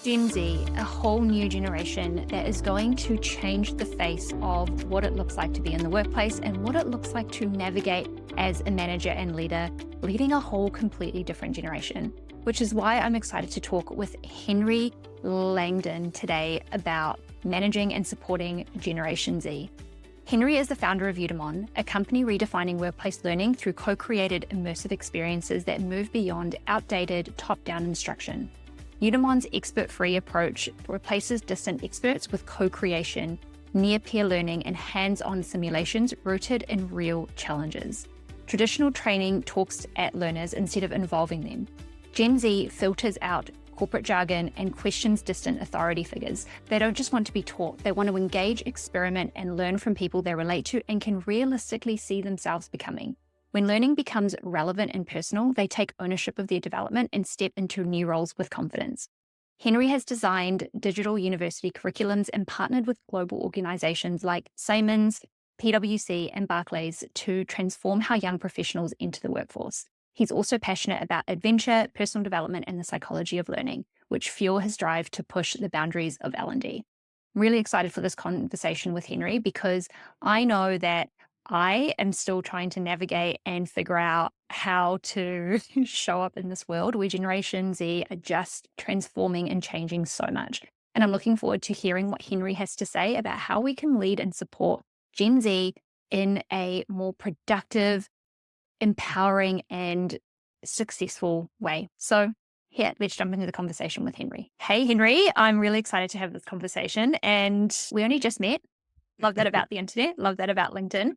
Gen Z, a whole new generation that is going to change the face of what it looks like to be in the workplace and what it looks like to navigate as a manager and leader, leading a whole completely different generation, which is why I'm excited to talk with Henry Langdon today about managing and supporting Generation Z. Henry is the founder of Udamon, a company redefining workplace learning through co-created immersive experiences that move beyond outdated top-down instruction. Udamon's expert-free approach replaces distant experts with co-creation, near-peer learning, and hands-on simulations rooted in real challenges. Traditional training talks at learners instead of involving them. Gen Z filters out corporate jargon and questions distant authority figures. They don't just want to be taught, they want to engage, experiment, and learn from people they relate to and can realistically see themselves becoming. When learning becomes relevant and personal, they take ownership of their development and step into new roles with confidence. Henry has designed digital university curriculums and partnered with global organizations like Siemens, PwC, and Barclays to transform how young professionals enter the workforce. He's also passionate about adventure, personal development, and the psychology of learning, which fuel his drive to push the boundaries of L&D. I'm really excited for this conversation with Henry because I know that I am still trying to navigate and figure out how to show up in this world where Generation Z are just transforming and changing so much. And I'm looking forward to hearing what Henry has to say about how we can lead and support Gen Z in a more productive, empowering, and successful way. So here, let's jump into the conversation with Henry. Hey, Henry, I'm really excited to have this conversation. And we only just met. Love that about the internet. Love that about LinkedIn.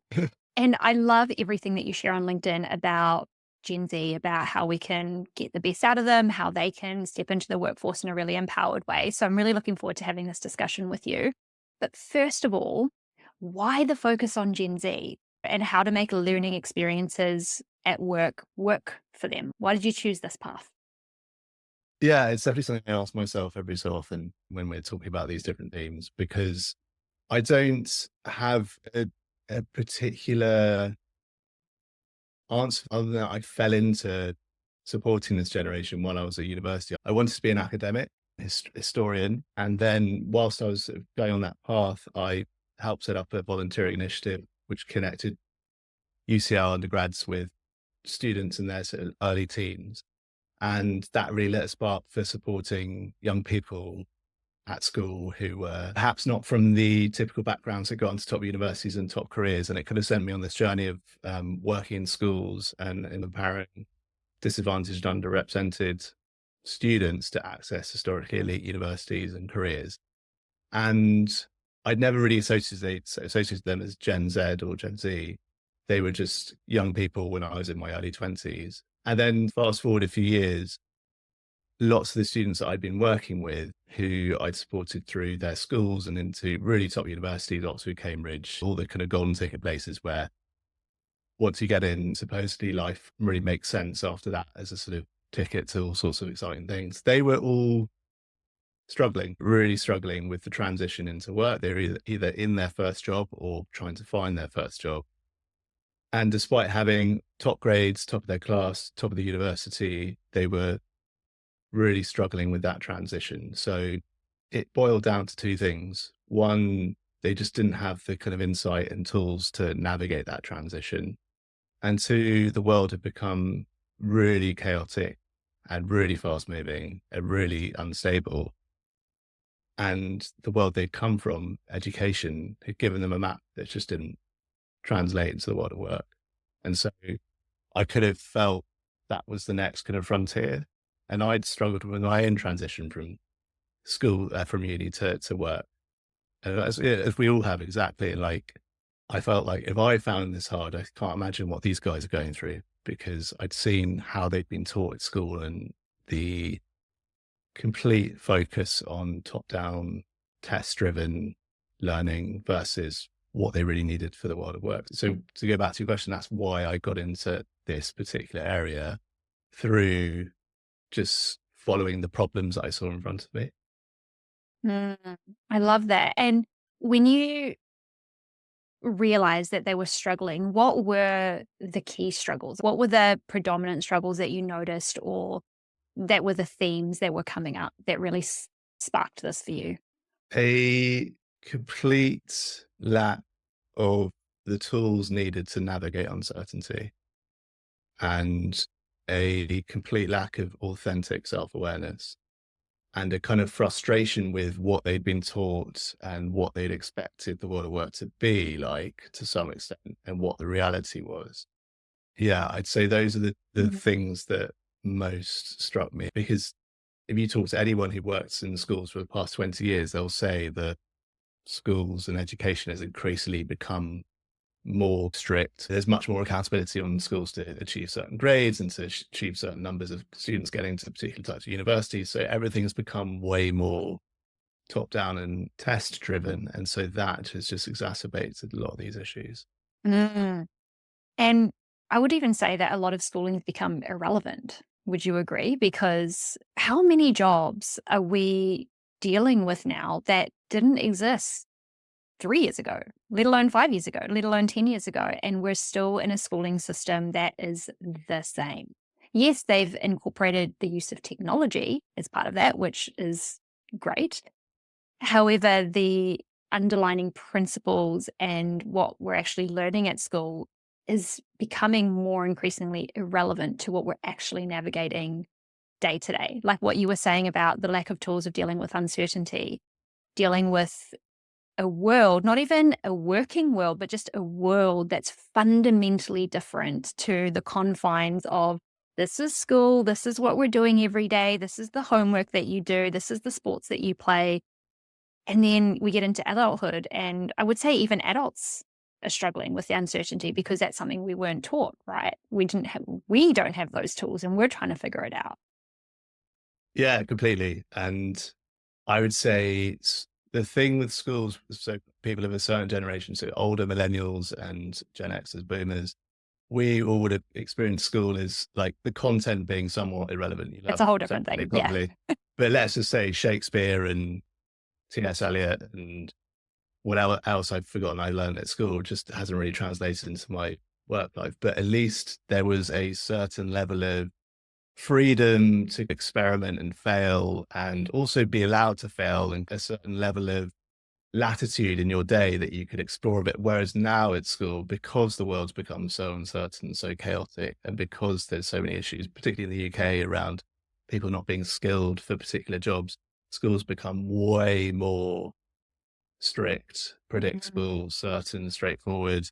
And I love everything that you share on LinkedIn about Gen Z, about how we can get the best out of them, how they can step into the workforce in a really empowered way. So I'm really looking forward to having this discussion with you. But first of all, why the focus on Gen Z and how to make learning experiences at work for them? Why did you choose this path? Yeah, it's definitely something I ask myself every so often when we're talking about these different themes, because I don't have a particular answer other than that I fell into supporting this generation while I was at university. I wanted to be an academic historian. And then whilst I was sort of going on that path, I helped set up a volunteering initiative which connected UCL undergrads with students in their sort of early teens. And that really lit a spark for supporting young people at school who were perhaps not from the typical backgrounds that got into top universities and top careers. And it could have sent me on this journey of working in schools and empowering disadvantaged, underrepresented students to access historically elite universities and careers. And I'd never really associated them as Gen Z or Gen Z. They were just young people when I was in my early 20s. And then fast forward a few years, lots of the students that I'd been working with who I'd supported through their schools and into really top universities, Oxford, Cambridge, all the kind of golden ticket places where once you get in, supposedly life really makes sense after that as a sort of ticket to all sorts of exciting things. They were all struggling, really struggling with the transition into work. They were either in their first job or trying to find their first job. And despite having top grades, top of their class, top of the university, they were really struggling with that transition. So it boiled down to two things. One, they just didn't have the kind of insight and tools to navigate that transition. And two, the world had become really chaotic and really fast moving and really unstable. And the world they'd come from, education, had given them a map that just didn't translate into the world of work. And so I could have felt that was the next kind of frontier. And I'd struggled with my own transition from school, from uni to work. And as we all have exactly, like, I felt like if I found this hard, I can't imagine what these guys are going through, because I'd seen how they'd been taught at school and the complete focus on top-down, test-driven learning versus what they really needed for the world of work. So to go back to your question, that's why I got into this particular area, through just following the problems that I saw in front of me. I love that. And when you realized that they were struggling, what were the key struggles? What were the predominant struggles that you noticed, or that were the themes that were coming up that really sparked this for you? A complete lack of the tools needed to navigate uncertainty, and a complete lack of authentic self-awareness, and a kind of frustration with what they'd been taught and what they'd expected the world of work to be like to some extent, and what the reality was. Yeah, I'd say those are the Mhm. things that most struck me, because if you talk to anyone who works in schools for the past 20 years, they'll say that schools and education has increasingly become more strict. There's much more accountability on schools to achieve certain grades and to achieve certain numbers of students getting to particular types of universities. So everything's become way more top down and test driven. And so that has just exacerbated a lot of these issues. Mm. And I would even say that a lot of schooling has become irrelevant. Would you agree? Because how many jobs are we dealing with now that didn't exist 3 years ago, let alone 5 years ago, let alone 10 years ago? And we're still in a schooling system that is the same. Yes, they've incorporated the use of technology as part of that, which is great. However, the underlining principles and what we're actually learning at school is becoming more increasingly irrelevant to what we're actually navigating day to day. Like what you were saying about the lack of tools of dealing with uncertainty, dealing with a world, not even a working world, but just a world that's fundamentally different to the confines of this is school, this is what we're doing every day, this is the homework that you do, this is the sports that you play. And then we get into adulthood, and I would say even adults are struggling with the uncertainty because that's something we weren't taught, right? We don't have those tools and we're trying to figure it out. Yeah, completely. And I would say the thing with schools, so people of a certain generation, so older millennials and Gen Xers, boomers, we all would have experienced school as like the content being somewhat irrelevant. You It's love a whole different separately, thing. Yeah. probably. But let's just say Shakespeare and T.S. Eliot and whatever else I've forgotten I learned at school just hasn't really translated into my work life. But at least there was a certain level of freedom to experiment and fail, and also be allowed to fail, and a certain level of latitude in your day that you could explore a bit. Whereas now at school, because the world's become so uncertain, so chaotic, and because there's so many issues, particularly in the UK, around people not being skilled for particular jobs, schools become way more strict, Mm. predictable, certain, straightforward,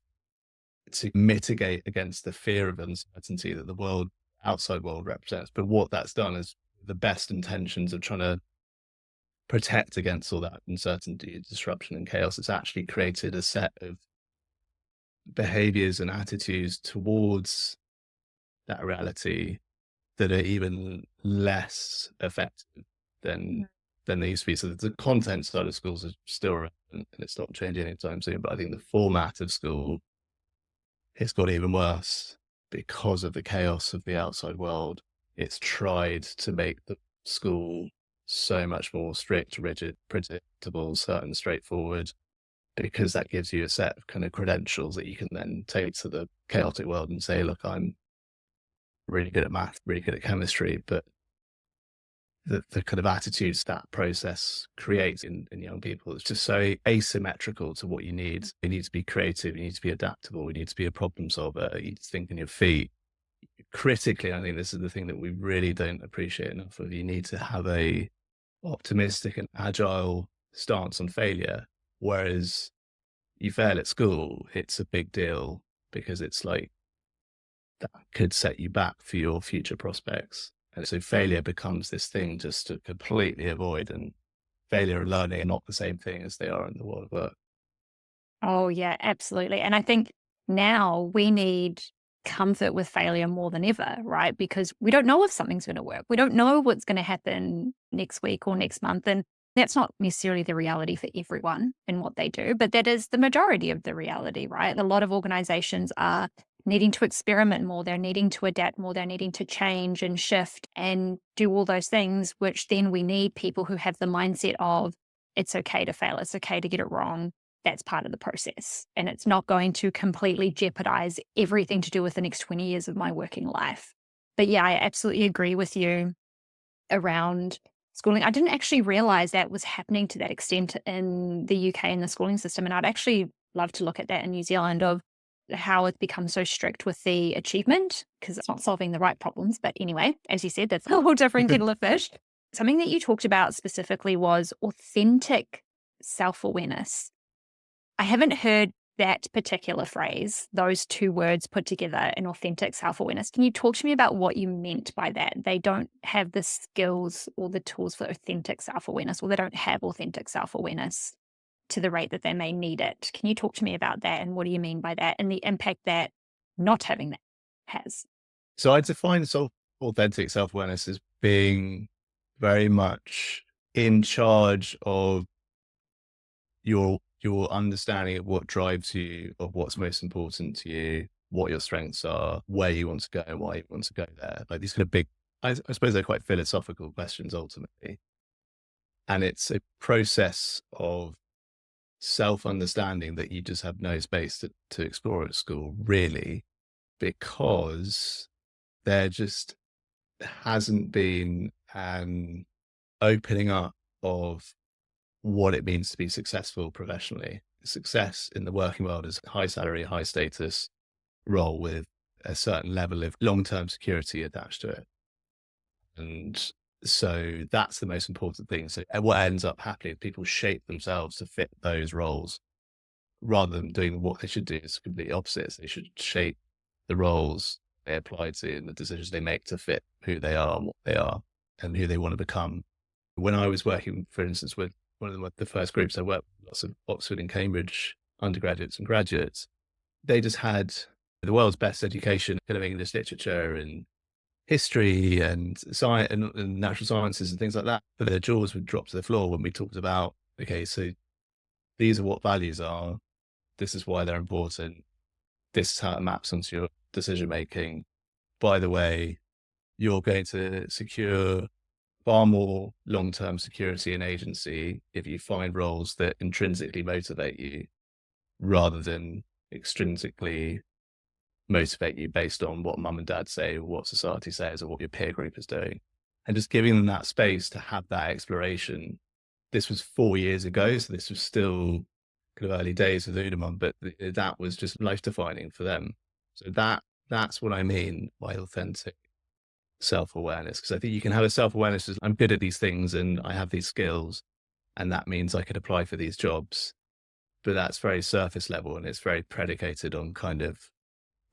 to mitigate against the fear of uncertainty that the outside world represents. But what that's done is the best intentions of trying to protect against all that uncertainty, disruption, and chaos. It's actually created a set of behaviors and attitudes towards that reality that are even less effective than they used to be. So the content side of schools is still relevant, and it's not changing anytime soon. But I think the format of school, it's got even worse because of the chaos of the outside world. It's tried to make the school so much more strict, rigid, predictable, certain, straightforward, because that gives you a set of kind of credentials that you can then take to the chaotic world and say, look, I'm really good at math, really good at chemistry. But the kind of attitudes that process creates in young people, it's just so asymmetrical to what you need. You need to be creative, you need to be adaptable, you need to be a problem solver, you need to think on your feet. Critically, I think this is the thing that we really don't appreciate enough of. You need to have a optimistic and agile stance on failure. Whereas you fail at school, it's a big deal, because it's like that could set you back for your future prospects. And so failure becomes this thing just to completely avoid. And failure and learning are not the same thing as they are in the world of work. Oh, yeah, absolutely. And I think now we need comfort with failure more than ever, right? Because we don't know if something's going to work. We don't know what's going to happen next week or next month. And that's not necessarily the reality for everyone in what they do, but that is the majority of the reality, right? A lot of organizations are needing to experiment more. They're needing to adapt more. They're needing to change and shift and do all those things, which then we need people who have the mindset of it's okay to fail. It's okay to get it wrong. That's part of the process. And it's not going to completely jeopardize everything to do with the next 20 years of my working life. But yeah, I absolutely agree with you around schooling. I didn't actually realize that was happening to that extent in the UK in the schooling system. And I'd actually love to look at that in New Zealand of how it's become so strict with the achievement because it's not solving the right problems. But anyway, as you said, that's a whole different kettle of fish. Something that you talked about specifically was authentic self-awareness. I haven't heard that particular phrase, those two words put together, an authentic self-awareness. Can you talk to me about what you meant by that? They don't have the skills or the tools for authentic self-awareness, or they don't have authentic self-awareness to the rate that they may need it. Can you talk to me about that? And what do you mean by that and the impact that not having that has? So I define authentic self-awareness as being very much in charge of your understanding of what drives you, of what's most important to you, what your strengths are, where you want to go, and why you want to go there. Like these kind of big, I suppose they're quite philosophical questions ultimately. And it's a process of self-understanding that you just have no space to explore at school, really, because there just hasn't been an opening up of what it means to be successful professionally. Success in the working world is a high salary, high status role with a certain level of long-term security attached to it. And so that's the most important thing. So what ends up happening is people shape themselves to fit those roles rather than doing what they should do is completely opposite. So they should shape the roles they apply to and the decisions they make to fit who they are and what they are and who they want to become. When I was working, for instance, with one of the first groups I worked with, lots of Oxford and Cambridge undergraduates and graduates, they just had the world's best education, kind of English literature and history and science and natural sciences and things like that. But their jaws would drop to the floor when we talked about, okay, so these are what values are. This is why they're important. This is how it maps onto your decision making. By the way, you're going to secure far more long-term security and agency if you find roles that intrinsically motivate you rather than extrinsically motivate you based on what mum and dad say or what society says or what your peer group is doing. And just giving them that space to have that exploration. This was 4 years ago, so this was still kind of early days with Udamon, but that was just life defining for them. So that's what I mean by authentic self-awareness, because I think you can have a self-awareness as I'm good at these things and I have these skills and that means I could apply for these jobs, but that's very surface level and it's very predicated on kind of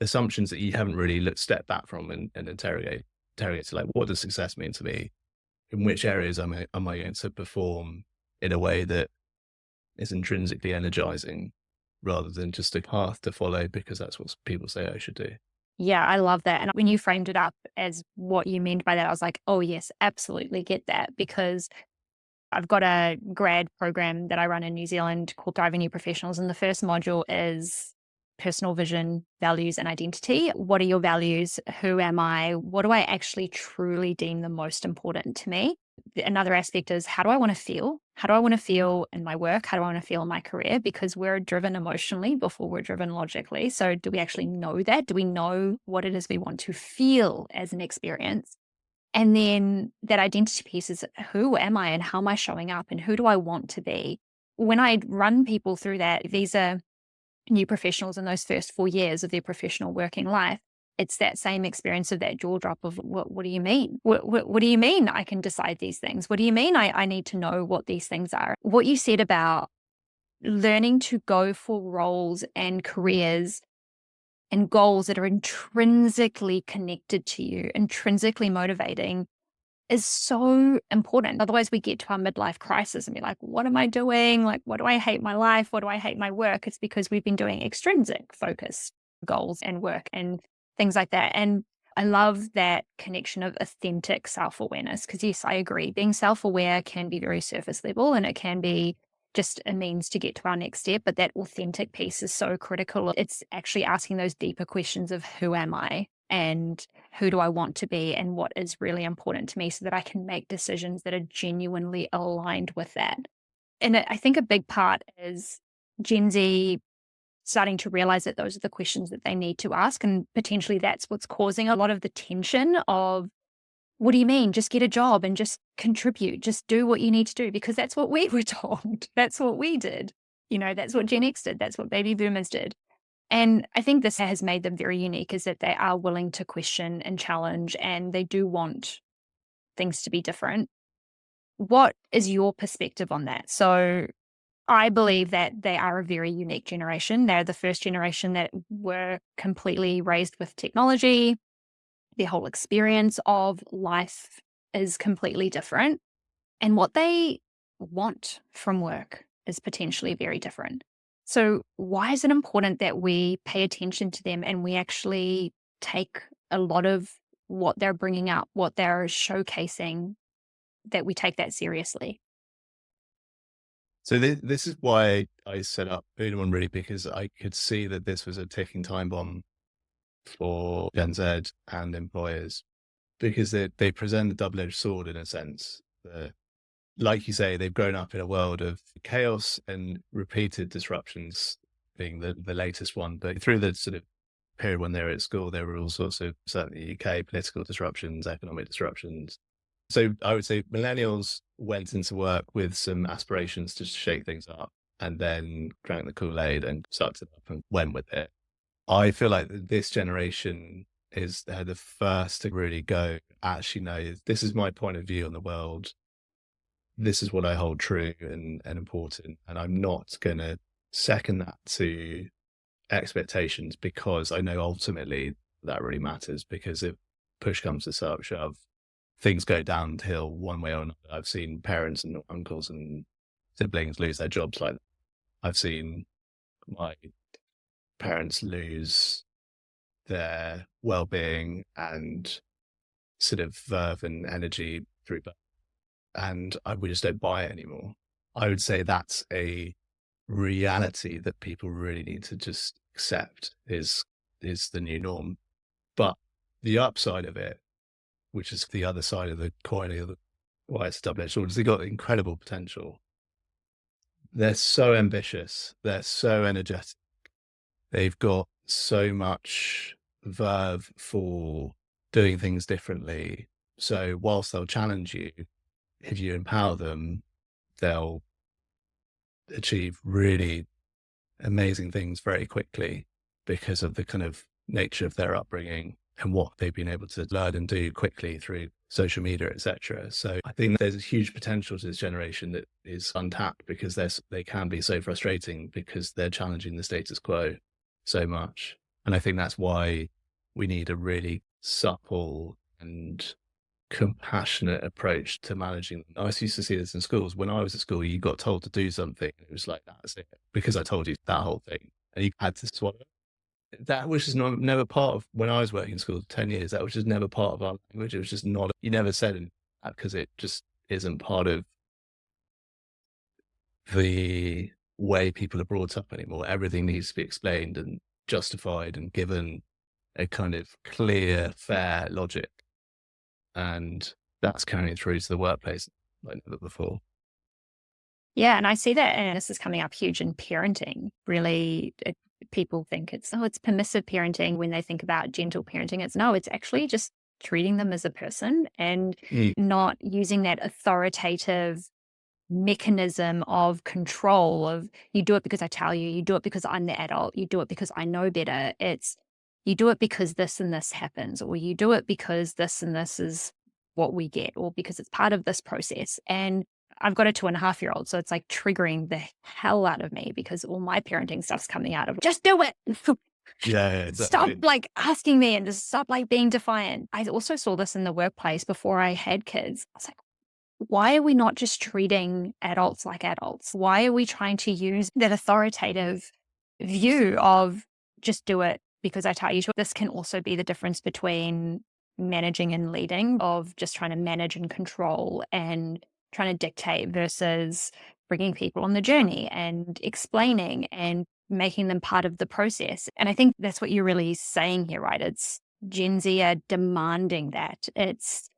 assumptions that you haven't really stepped back from and interrogate like, what does success mean to me? In which areas am I going to perform in a way that is intrinsically energizing rather than just a path to follow because that's what people say I should do. Yeah, I love that. And when you framed it up as what you meant by that, I was like, oh, yes, absolutely get that. Because I've got a grad program that I run in New Zealand called Thriving New Professionals. And the first module is personal vision, values, and identity. What are your values? Who am I? What do I actually truly deem the most important to me? Another aspect is how do I want to feel? How do I want to feel in my work? How do I want to feel in my career? Because we're driven emotionally before we're driven logically. So do we actually know that? Do we know what it is we want to feel as an experience? And then that identity piece is who am I and how am I showing up and who do I want to be? When I run people through that, these are new professionals in those first 4 years of their professional working life. It's that same experience of that jaw drop of what do you mean? What do you mean I can decide these things? What do you mean I need to know what these things are? What you said about learning to go for roles and careers and goals that are intrinsically connected to you, intrinsically motivating is so important. Otherwise, we get to our midlife crisis and be like, what am I doing? Like, what do I hate my life? What do I hate my work? It's because we've been doing extrinsic focus goals and work and things like that. And I love that connection of authentic self-awareness because, yes, I agree. Being self-aware can be very surface level and it can be just a means to get to our next step. But that authentic piece is so critical. It's actually asking those deeper questions of who am I? And who do I want to be and what is really important to me so that I can make decisions that are genuinely aligned with that. And I think a big part is Gen Z starting to realize that those are the questions that they need to ask. And potentially that's what's causing a lot of the tension of What do you mean? Just get a job and just contribute, just do what you need to do, because that's what we were told. That's what we did. That's what Gen X did. That's what baby boomers did. And I think this has made them very unique, is that they are willing to question and challenge, and they do want things to be different. What is your perspective on that? So I believe that they are a very unique generation. They're the first generation that were completely raised with technology. Their whole experience of life is completely different. And what they want from work is potentially very different. So, why is it important that we pay attention to them and we actually take a lot of what they're bringing up, what they're showcasing, that we take that seriously? So this is why I set up Udamon, really, because I could see that this was a ticking time bomb for Gen Z and employers, because they present a double-edged sword in a sense. Like you say, they've grown up in a world of chaos and repeated disruptions being the latest one. But through the sort of period when they were at school, there were all sorts of, certainly in the UK, political disruptions, economic disruptions. So I would say millennials went into work with some aspirations to shake things up, and then drank the Kool-Aid and sucked it up and went with it. I feel like this generation is the first to really go, actually, no, this is my point of view on the world. This is what I hold true and important. And I'm not going to second that to expectations, because I know ultimately that really matters. Because if push comes to shove, things go downhill one way or another. I've seen parents and uncles and siblings lose their jobs like that. I've seen my parents lose their well-being and sort of verve and energy through that, and we just don't buy it anymore. I would say that's a reality that people really need to just accept is the new norm. But the upside of it, which is the other side of the coin, why it's a double-edged sword, is they've got incredible potential. They're so ambitious. They're so energetic. They've got so much verve for doing things differently. So whilst they'll challenge you, if you empower them, they'll achieve really amazing things very quickly, because of the kind of nature of their upbringing and what they've been able to learn and do quickly through social media, etc. So I think there's a huge potential to this generation that is untapped, because they can be so frustrating because they're challenging the status quo so much. And I think that's why we need a really supple and compassionate approach to managing them. I used to see this in schools. When I was at school, you got told to do something, and it was like, that's it, because I told you that whole thing, and you had to swallow it. That was just never part of, when I was working in school 10 years, that was just never part of our language. It was just not, you never said that, because it just isn't part of the way people are brought up anymore. Everything needs to be explained and justified and given a kind of clear, fair logic. And that's carrying through to the workplace like never before. Yeah, and I see that, and this is coming up huge in parenting. Really, people think it's permissive parenting when they think about gentle parenting. It's actually just treating them as a person, and not using that authoritative mechanism of control of, you do it because I tell you, you do it because I'm the adult, you do it because I know better. It's, you do it because this and this happens, or you do it because this and this is what we get, or because it's part of this process. And I've got a 2.5-year-old, so it's like triggering the hell out of me, because all my parenting stuff's coming out of, just do it. Yeah, exactly. Stop like asking me, and just stop like being defiant. I also saw this in the workplace before I had kids. I was like, why are we not just treating adults like adults? Why are we trying to use that authoritative view of just do it because I tell you to? This can also be the difference between managing and leading, of just trying to manage and control and trying to dictate, versus bringing people on the journey and explaining and making them part of the process. And I think that's what you're really saying here, right? It's Gen Z are demanding that. It's,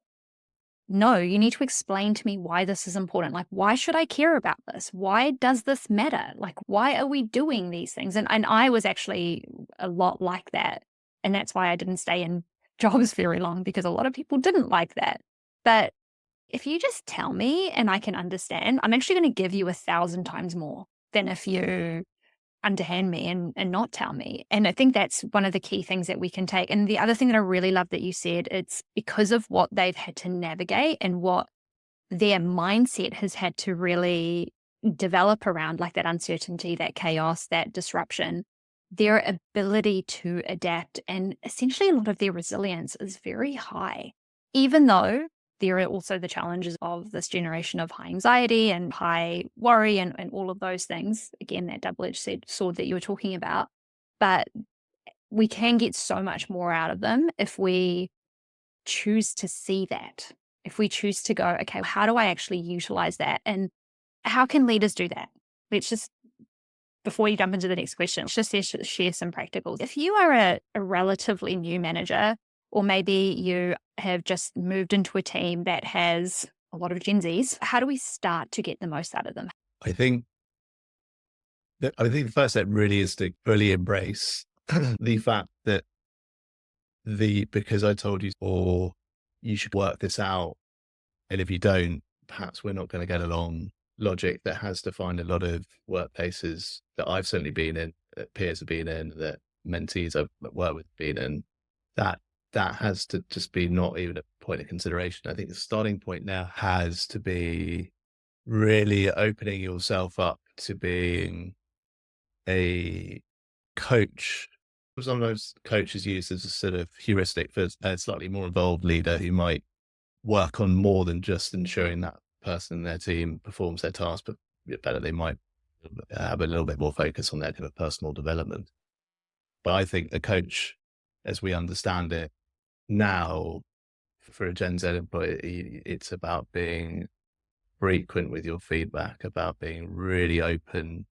no, you need to explain to me why this is important. Like, why should I care about this? Why does this matter? Like, why are we doing these things? And I was actually a lot like that. And that's why I didn't stay in jobs very long because a lot of people didn't like that. But if you just tell me and I can understand, I'm actually going to give you 1,000 times more than if you underhand me and not tell me. And I think that's one of the key things that we can take. And the other thing that I really love that you said, it's because of what they've had to navigate and what their mindset has had to really develop around, like that uncertainty, that chaos, that disruption. Their ability to adapt and essentially a lot of their resilience is very high, even though there are also the challenges of this generation of high anxiety and high worry and all of those things. Again, that double-edged sword that you were talking about. But we can get so much more out of them if we choose to see that. If we choose to go, okay, how do I actually utilize that? And how can leaders do that? Let's just, before you jump into the next question, let's just share some practicals. If you are a relatively new manager, or maybe you have just moved into a team that has a lot of Gen Zs, how do we start to get the most out of them? I think the first step really is to fully embrace the fact that because I told you, or you should work this out, and if you don't, perhaps we're not going to get along, logic that has defined a lot of workplaces that I've certainly been in, that peers have been in, that mentees I've worked with been in, that has to just be not even a point of consideration. I think the starting point now has to be really opening yourself up to being a coach. Sometimes coach is used as a sort of heuristic for a slightly more involved leader who might work on more than just ensuring that person in their team performs their task, but better, they might have a little bit more focus on their kind of personal development. But I think a coach, as we understand it now, for a Gen Z employee, it's about being frequent with your feedback, about being really open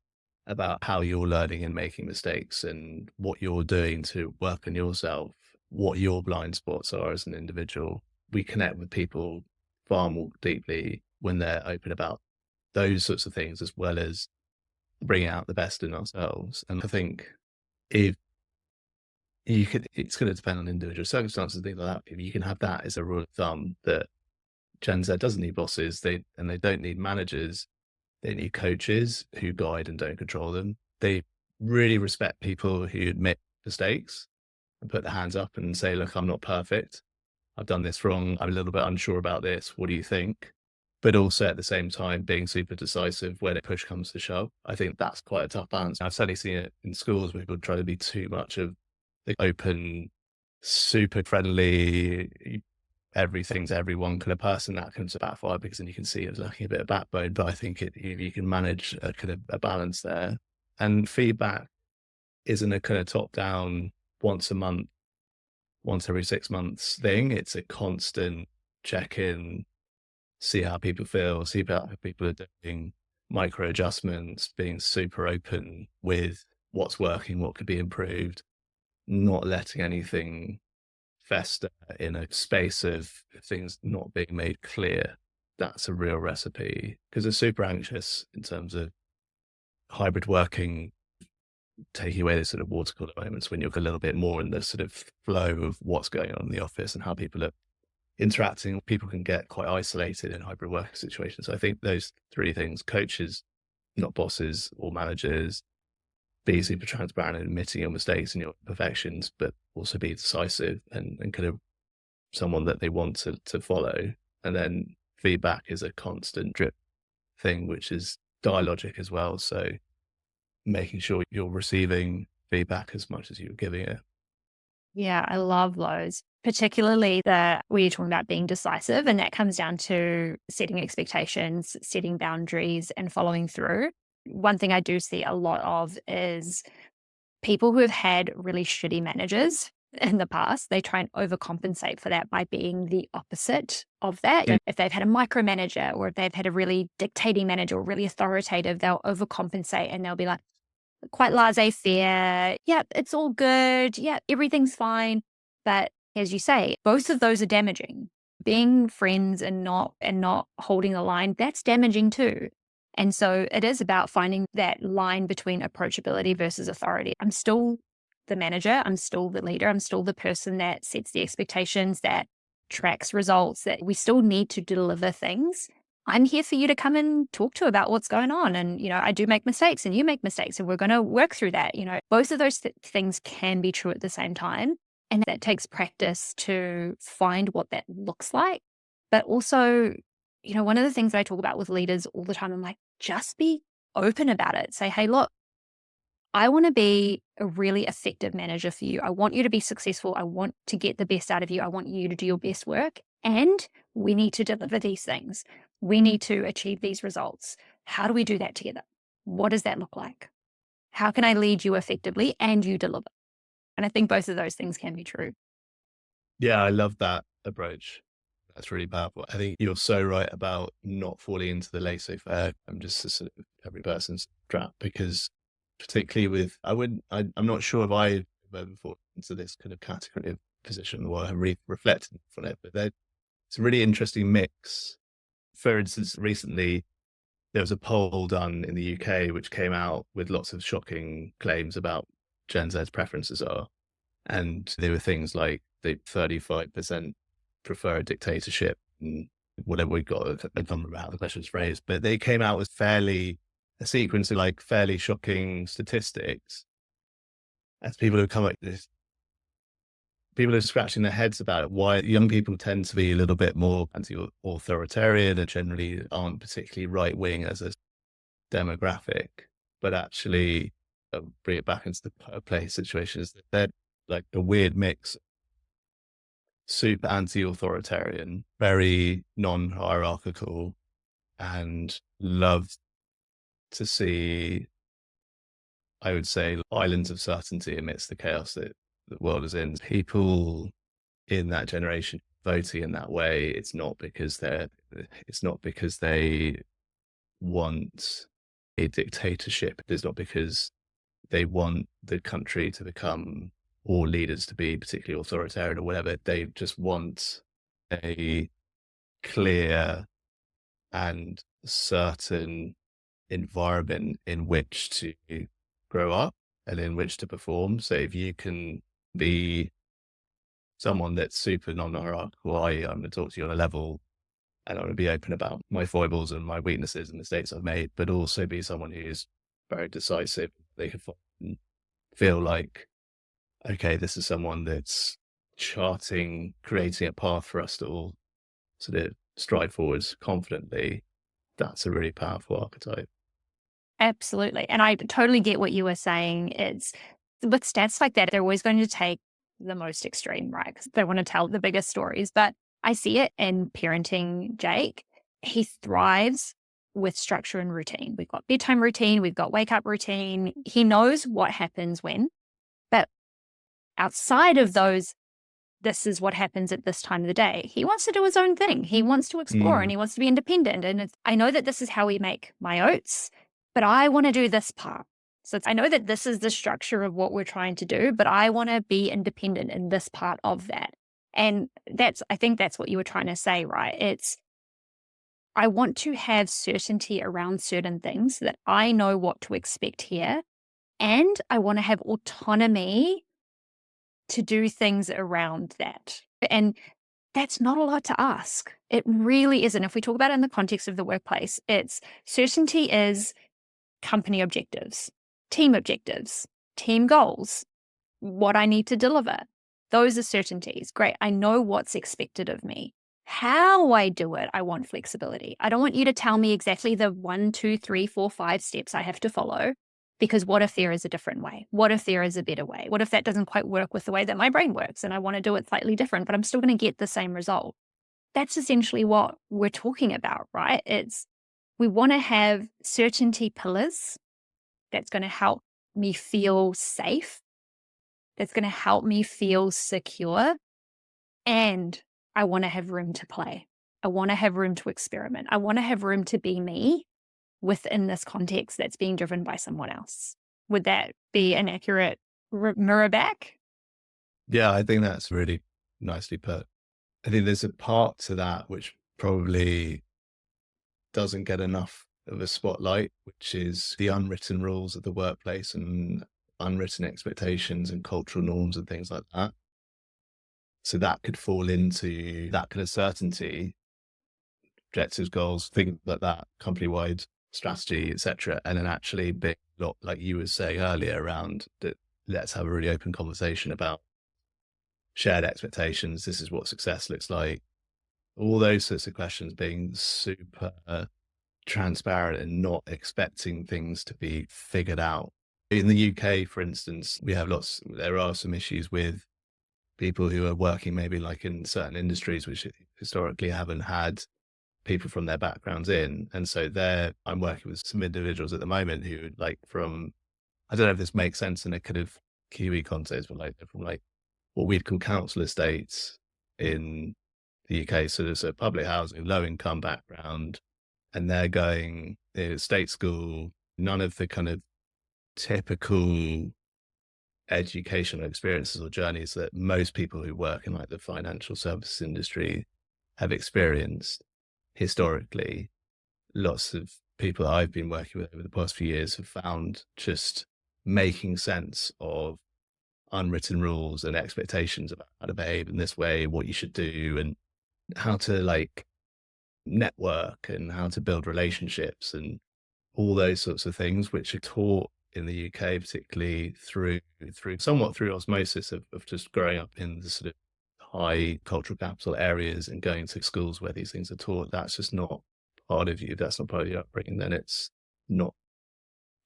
about how you're learning and making mistakes and what you're doing to work on yourself, what your blind spots are as an individual. We connect with people far more deeply when they're open about those sorts of things, as well as bringing out the best in ourselves. And I think if you could, it's going to depend on individual circumstances, things like that. If you can have that as a rule of thumb, that Gen Z doesn't need bosses, they don't need managers. They need coaches who guide and don't control them. They really respect people who admit mistakes and put their hands up and say, look, I'm not perfect. I've done this wrong. I'm a little bit unsure about this. What do you think? But also at the same time, being super decisive when push comes to shove. I think that's quite a tough balance. I've certainly seen it in schools where people try to be too much of the open, super friendly, everything's everyone kind of person. That can backfire, because then you can see it's lacking a bit of backbone. But I think if you can manage a kind of a balance there, and feedback isn't a kind of top down once a month, once every 6 months thing. It's a constant check in, see how people feel, see how people are doing, micro adjustments, being super open with what's working, what could be improved, not letting anything fester in a space of things not being made clear. That's a real recipe, because they're super anxious in terms of hybrid working, taking away the sort of water cooler moments when you're a little bit more in the sort of flow of what's going on in the office and how people are interacting. People can get quite isolated in hybrid working situations. So I think those three things: coaches, not bosses or managers; be super transparent and admitting your mistakes and your imperfections, but also be decisive and kind of someone that they want to follow. And then feedback is a constant drip thing, which is dialogic as well. So making sure you're receiving feedback as much as you're giving it. Yeah, I love those, particularly the where you're talking about being decisive. And that comes down to setting expectations, setting boundaries, and following through. One thing I do see a lot of is people who have had really shitty managers in the past, they try and overcompensate for that by being the opposite of that. Mm. If they've had a micromanager, or if they've had a really dictating manager or really authoritative, they'll overcompensate and they'll be like, quite laissez-faire. Yep, it's all good. Yep, everything's fine. But as you say, both of those are damaging. Being friends and not holding the line, that's damaging too. And so it is about finding that line between approachability versus authority. I'm still the manager. I'm still the leader. I'm still the person that sets the expectations, that tracks results, that we still need to deliver things. I'm here for you to come and talk to about what's going on. And, I do make mistakes and you make mistakes and we're going to work through that. Both of those things can be true at the same time. And that takes practice to find what that looks like. But also, one of the things that I talk about with leaders all the time, I'm like, just be open about it. Say, hey, look, I want to be a really effective manager for you. I want you to be successful. I want to get the best out of you. I want you to do your best work. And we need to deliver these things. We need to achieve these results. How do we do that together? What does that look like? How can I lead you effectively and you deliver? And I think both of those things can be true. Yeah, I love that approach. That's really powerful. I think you're so right about not falling into the laissez-faire. I'm just a sort of every person's trap, because particularly with, I'm not sure if I've ever fallen into this kind of category of position or have reflected on it, but it's a really interesting mix. For instance, recently there was a poll done in the UK which came out with lots of shocking claims about Gen Z's preferences are. And there were things like the 35% prefer a dictatorship and whatever we got. I can't remember how the question was phrased, but they came out with a sequence of like fairly shocking statistics. As people have come up with this, people are scratching their heads about it, why young people tend to be a little bit more anti-authoritarian and generally aren't particularly right-wing as a demographic, but actually bring it back into the play situations. They're like a weird mix, super anti-authoritarian, very non-hierarchical, and love to see, I would say, islands of certainty amidst the chaos that the world is in. People in that generation voting in that way, it's not because they want a dictatorship. It's not because they want the country to become, or leaders to be particularly authoritarian or whatever. They just want a clear and certain environment in which to grow up and in which to perform. So if you can be someone that's super non-hierarchical, I'm going to talk to you on a level and I'm going to be open about my foibles and my weaknesses and mistakes I've made, but also be someone who is very decisive. They can feel like, okay, this is someone that's creating a path for us to all sort of stride forwards confidently. That's a really powerful archetype. Absolutely. And I totally get what you were saying. It's with stats like that, they're always going to take the most extreme, right? Because they want to tell the biggest stories. But I see it in parenting Jake. He thrives with structure and routine. We've got bedtime routine, we've got wake up routine. He knows what happens when, but outside of those, this is what happens at this time of the day. He wants to do his own thing. He wants to explore and he wants to be independent. And I know that this is how we make my oats, but I want to do this part. So I know that this is the structure of what we're trying to do, but I want to be independent in this part of that. And I think that's what you were trying to say, right? I want to have certainty around certain things so that I know what to expect here. And I want to have autonomy to do things around that. And that's not a lot to ask. It really isn't. If we talk about it in the context of the workplace, certainty is company objectives, team goals, what I need to deliver. Those are certainties. Great. I know what's expected of me. How I do it, I want flexibility. I don't want you to tell me exactly the 1, 2, 3, 4, 5 steps I have to follow, because what if there is a different way? What if there is a better way? What if that doesn't quite work with the way that my brain works and I want to do it slightly different, but I'm still going to get the same result? That's essentially what we're talking about, right? We want to have certainty pillars that's going to help me feel safe, that's going to help me feel secure, and I want to have room to play. I want to have room to experiment. I want to have room to be me within this context that's being driven by someone else. Would that be an accurate mirror back? Yeah, I think that's really nicely put. I think there's a part to that which probably doesn't get enough of a spotlight, which is the unwritten rules of the workplace and unwritten expectations and cultural norms and things like that. So that could fall into that kind of certainty, objectives, goals, things like that, company-wide strategy, etc. And then actually being a lot, like you were saying earlier, around that, let's have a really open conversation about shared expectations. This is what success looks like. All those sorts of questions, being super transparent and not expecting things to be figured out. In the UK, for instance, there are some issues with people who are working maybe like in certain industries, which historically haven't had people from their backgrounds in. And so I'm working with some individuals at the moment who like I don't know if this makes sense in a kind of Kiwi context, but like they're from like what we'd call council estates in the UK. So there's a public housing, low income background, and they're going state school, none of the kind of typical educational experiences or journeys that most people who work in like the financial services industry have experienced historically. Lots of people that I've been working with over the past few years have found just making sense of unwritten rules and expectations about how to behave in this way, what you should do, and how to like network and how to build relationships and all those sorts of things, which are taught in the UK, particularly through somewhat through osmosis of just growing up in the sort of high cultural capital areas and going to schools where these things are taught. That's just not part of you. If that's not part of your upbringing, then it's not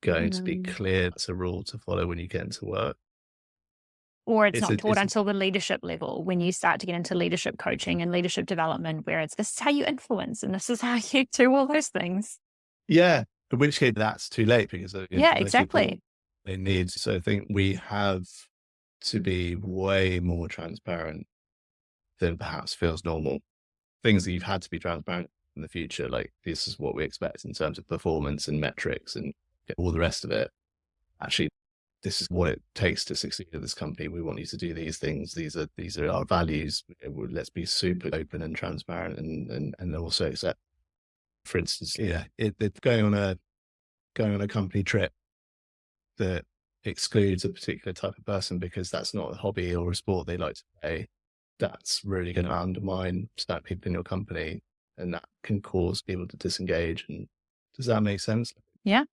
going to be clear. That's a rule to follow when you get into work. Or it's not taught until the leadership level, when you start to get into leadership coaching and leadership development, where it's this is how you influence and this is how you do all those things. Yeah. In which case that's too late because exactly. They need. So I think we have to be way more transparent than perhaps feels normal. Things that you've had to be transparent in the future, like this is what we expect in terms of performance and metrics and all the rest of it. Actually, this is what it takes to succeed at this company. We want you to do these things. These are our values. Let's be super open and transparent and also accept. For instance, going on a company trip that excludes a particular type of person because that's not a hobby or a sport they like to play, that's really going to undermine certain people in your company, and that can cause people to disengage. And does that make sense? Yeah.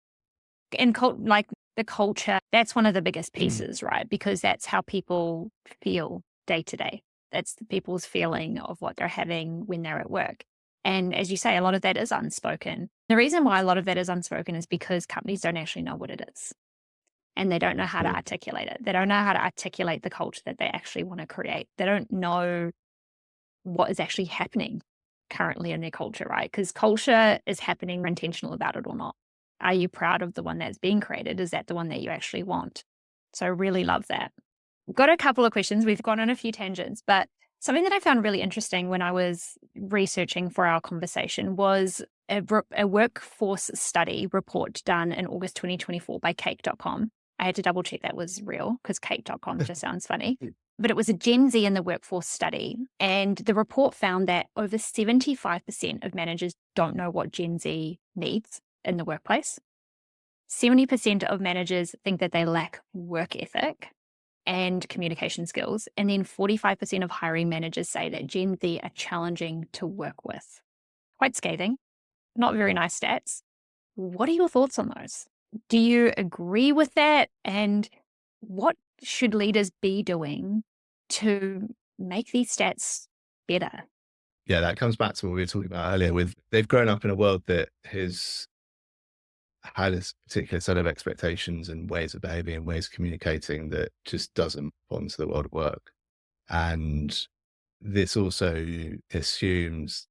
And like the culture, that's one of the biggest pieces, right? Because that's how people feel day to day. That's the people's feeling of what they're having when they're at work. And as you say, a lot of that is unspoken. The reason why a lot of that is unspoken is because companies don't actually know what it is. And they don't know how to articulate it. They don't know how to articulate the culture that they actually want to create. They don't know what is actually happening currently in their culture, right? Because culture is happening, you're intentional about it or not. Are you proud of the one that's being created? Is that the one that you actually want? So I really love that. We've got a couple of questions. We've gone on a few tangents, but something that I found really interesting when I was researching for our conversation was a workforce study report done in August 2024 by cake.com. I had to double check that was real because cake.com just sounds funny. But it was a Gen Z in the workforce study. And the report found that over 75% of managers don't know what Gen Z needs in the workplace. 70% of managers think that they lack work ethic and communication skills. And then 45% of hiring managers say that Gen Z are challenging to work with. Quite scathing, not very nice stats. What are your thoughts on those? Do you agree with that? And what should leaders be doing to make these stats better? Yeah, that comes back to what we were talking about earlier they've grown up in a world that has had a particular set of expectations and ways of behaving and ways of communicating that just doesn't respond to the world of work. And this also assumes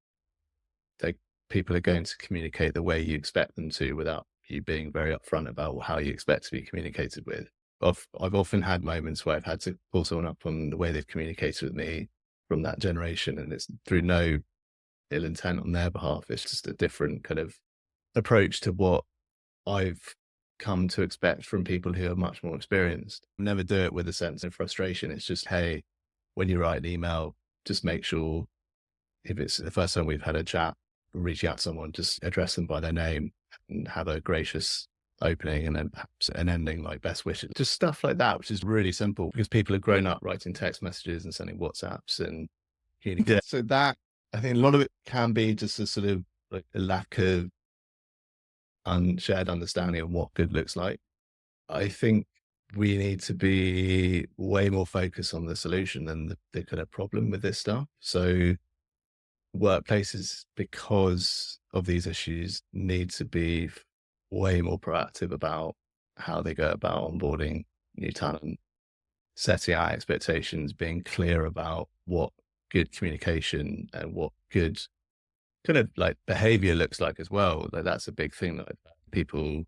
that people are going to communicate the way you expect them to without you being very upfront about how you expect to be communicated with. I've often had moments where I've had to pull someone up on the way they've communicated with me from that generation, and it's through no ill intent on their behalf. It's just a different kind of approach to what I've come to expect from people who are much more experienced. Never do it with a sense of frustration. It's just, hey, when you write an email, just make sure if it's the first time we've had a chat, reaching out to someone, just address them by their name and have a gracious opening and then perhaps an ending, like best wishes, just stuff like that, which is really simple because people have grown up writing text messages and sending WhatsApps and communicating. So that, I think a lot of it can be just a sort of like a lack of shared understanding of what good looks like. I think we need to be way more focused on the solution than the kind of problem with this stuff. So workplaces, because of these issues, need to be way more proactive about how they go about onboarding new talent, setting out expectations, being clear about what good communication and what good kind of like behavior looks like as well. Like that's a big thing, that people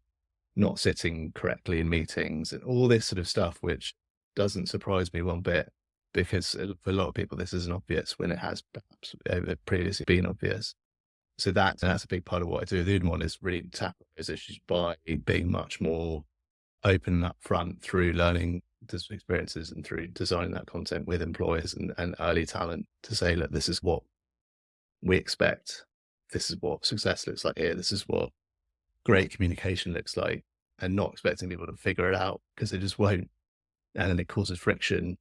not sitting correctly in meetings and all this sort of stuff, which doesn't surprise me one bit, because for a lot of people, this isn't obvious when it has perhaps previously been obvious. So that's a big part of what I do. The Udamon is really tackle those issues by being much more open up front through learning experiences and through designing that content with employers and early talent to say, look, this is what we expect. This is what success looks like here. This is what great communication looks like, and not expecting people to figure it out because they just won't. And then it causes friction,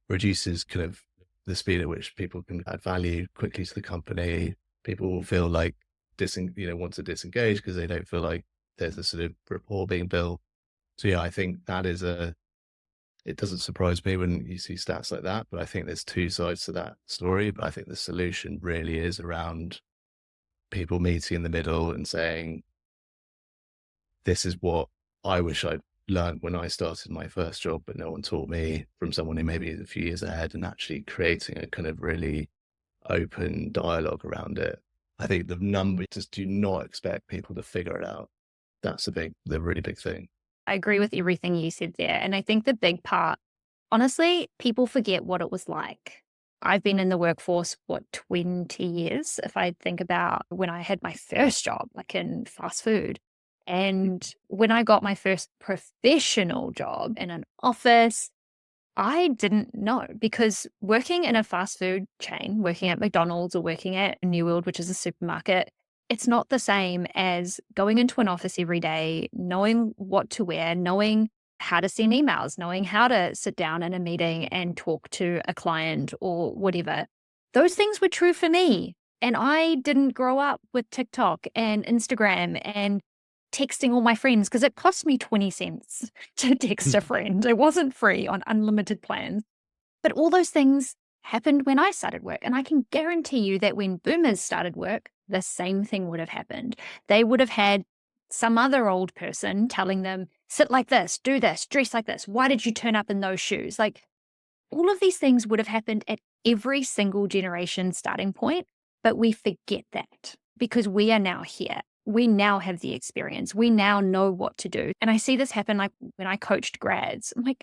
reduces kind of the speed at which people can add value quickly to the company. People will feel like want to disengage because they don't feel like there's a sort of rapport being built. So yeah, I think that is it doesn't surprise me when you see stats like that, but I think there's two sides to that story. But I think the solution really is around people meeting in the middle and saying, this is what I wish I'd learned when I started my first job, but no one taught me, from someone who maybe is a few years ahead, and actually creating a kind of really open dialogue around it. I think the number, just do not expect people to figure it out. That's the really big thing. I agree with everything you said there. And I think the big part, honestly, people forget what it was like. I've been in the workforce, 20 years? If I think about when I had my first job, like in fast food. And when I got my first professional job in an office, I didn't know, because working in a fast food chain, working at McDonald's or working at New World, which is a supermarket, it's not the same as going into an office every day, knowing what to wear, knowing how to send emails, knowing how to sit down in a meeting and talk to a client or whatever. Those things were true for me. And I didn't grow up with TikTok and Instagram and texting all my friends, because it cost me 20 cents to text a friend. It wasn't free on unlimited plans. But all those things happened when I started work. And I can guarantee you that when boomers started work, the same thing would have happened. They would have had some other old person telling them, sit like this, do this, dress like this. Why did you turn up in those shoes? Like, all of these things would have happened at every single generation starting point, but we forget that because we are now here. We now have the experience. We now know what to do. And I see this happen like when I coached grads. I'm like,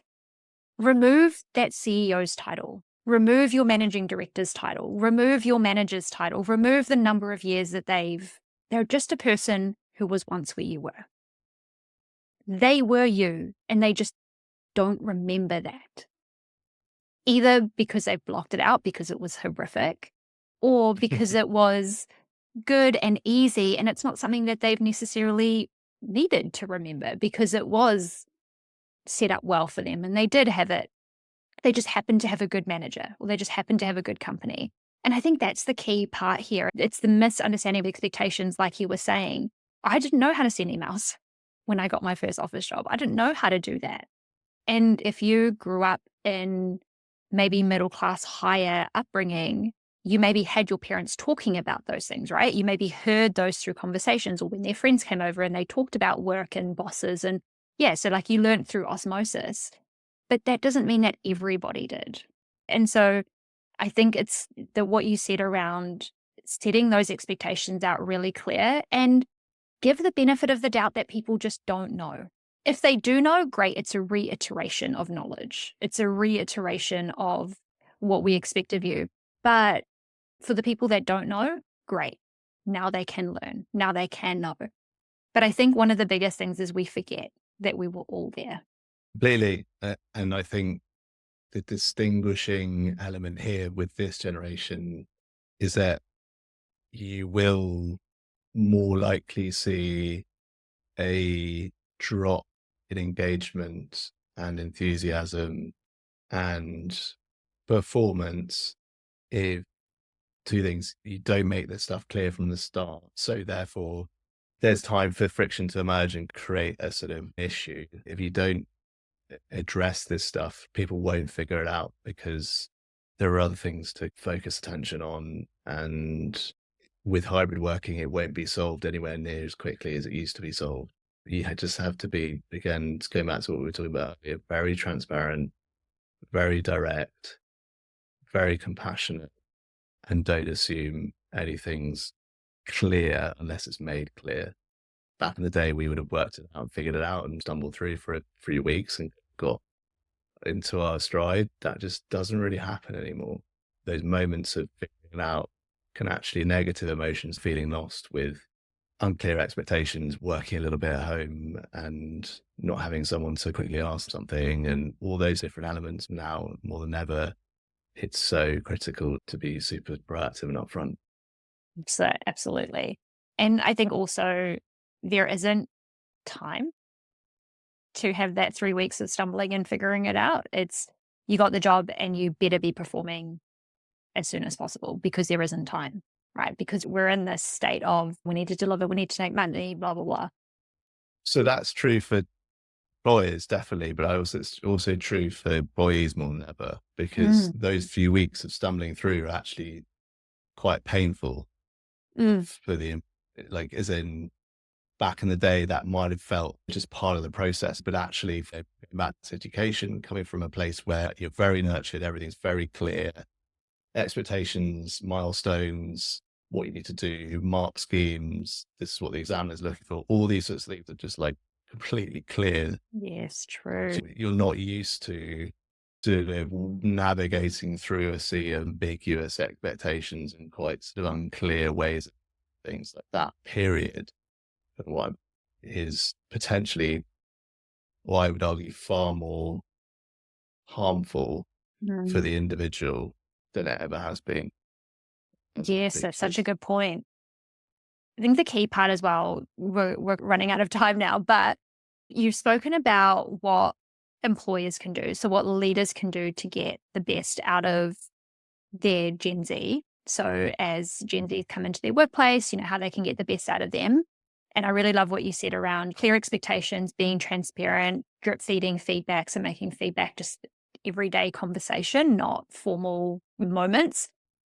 remove that CEO's title. Remove your managing director's title. Remove your manager's title. Remove the number of years that they're just a person who was once where you were. They were you, and they just don't remember that. Either because they blocked it out because it was horrific, or because it was good and easy, and it's not something that they've necessarily needed to remember because it was set up well for them and they did have it. They just happened to have a good manager, or they just happened to have a good company. And I think that's the key part here. It's the misunderstanding of expectations, like you were saying. I didn't know how to send emails when I got my first office job. I didn't know how to do that. And if you grew up in maybe middle class, higher upbringing, you maybe had your parents talking about those things, right? You maybe heard those through conversations, or when their friends came over and they talked about work and bosses. And yeah, so like you learned through osmosis, but that doesn't mean that everybody did. And so I think it's what you said around setting those expectations out really clear, and give the benefit of the doubt that people just don't know. If they do know, great, it's a reiteration of knowledge. It's a reiteration of what we expect of you. But for the people that don't know, great. Now they can learn. Now they can know. But I think one of the biggest things is we forget that we were all there. Completely. And I think the distinguishing element here with this generation is that you will more likely see a drop in engagement and enthusiasm and performance if two things, you don't make this stuff clear from the start. So therefore there's time for friction to emerge and create a sort of issue. If you don't address this stuff, people won't figure it out because there are other things to focus attention on. And with hybrid working, it won't be solved anywhere near as quickly as it used to be solved. You just have to be, again, going back to what we were talking about, be very transparent, very direct, very compassionate, and don't assume anything's clear unless it's made clear. Back in the day, we would have worked it out and figured it out and stumbled through for 3 weeks and got into our stride. That just doesn't really happen anymore. Those moments of figuring it out can actually negative emotions, feeling lost with unclear expectations, working a little bit at home and not having someone to quickly ask something, and all those different elements. Now more than ever, it's so critical to be super proactive and upfront. So absolutely. And I think also there isn't time to have that 3 weeks of stumbling and figuring it out. It's you got the job and you better be performing as soon as possible because there isn't time, right? Because we're in this state of we need to deliver, we need to make money, blah, blah, blah. So that's true for employers, definitely, but it's also true for employees more than ever, because those few weeks of stumbling through are actually quite painful for the, like, as in back in the day, that might have felt just part of the process, but actually back to education, coming from a place where you're very nurtured, everything's very clear, expectations, milestones, what you need to do, mark schemes, this is what the examiner's looking for, all these sorts of things are just like completely clear. Yes, true. So you're not used to navigating through a sea of ambiguous expectations and quite sort of unclear ways of things like that, period. And what is potentially, well, I would argue, far more harmful for the individual than it ever has been. Yes, that's such a good point. I think the key part as well, we're running out of time now, but you've spoken about what employers can do. So what leaders can do to get the best out of their Gen Z. So as Gen Z come into their workplace, how they can get the best out of them. And I really love what you said around clear expectations, being transparent, drip feeding feedback, so making feedback just everyday conversation, not formal moments,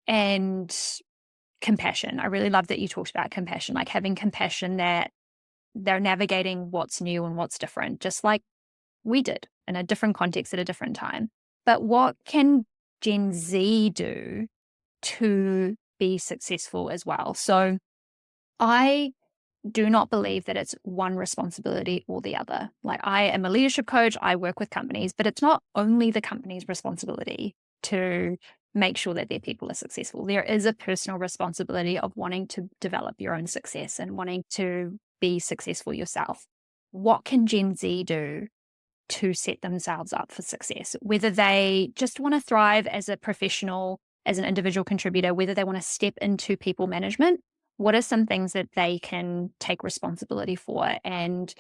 and compassion. I really love that you talked about compassion, like having compassion that they're navigating what's new and what's different, just like we did in a different context at a different time. But what can Gen Z do to be successful as well? So I do not believe that it's one responsibility or the other. Like, I am a leadership coach, I work with companies, but it's not only the company's responsibility to make sure that their people are successful. There is a personal responsibility of wanting to develop your own success and wanting to be successful yourself. What can Gen Z do to set themselves up for success? Whether they just want to thrive as a professional, as an individual contributor, whether they want to step into people management, what are some things that they can take responsibility for and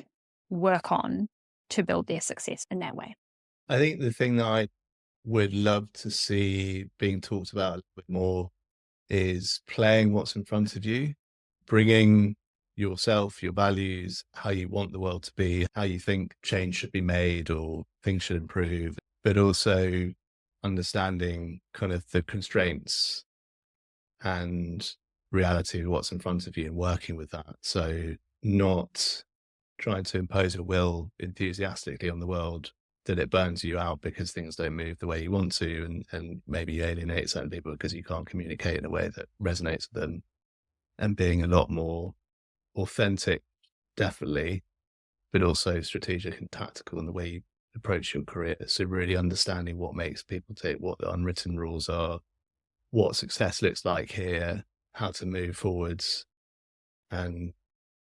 work on to build their success in that way? I think the thing that I would love to see being talked about a little bit more is playing what's in front of you, bringing yourself, your values, how you want the world to be, how you think change should be made or things should improve, but also understanding kind of the constraints and reality of what's in front of you and working with that. So not trying to impose a will enthusiastically on the world that it burns you out because things don't move the way you want to, and maybe alienate certain people because you can't communicate in a way that resonates with them, and being a lot more authentic, definitely, but also strategic and tactical in the way you approach your career. So really understanding what makes people tick, what the unwritten rules are, what success looks like here, how to move forwards, and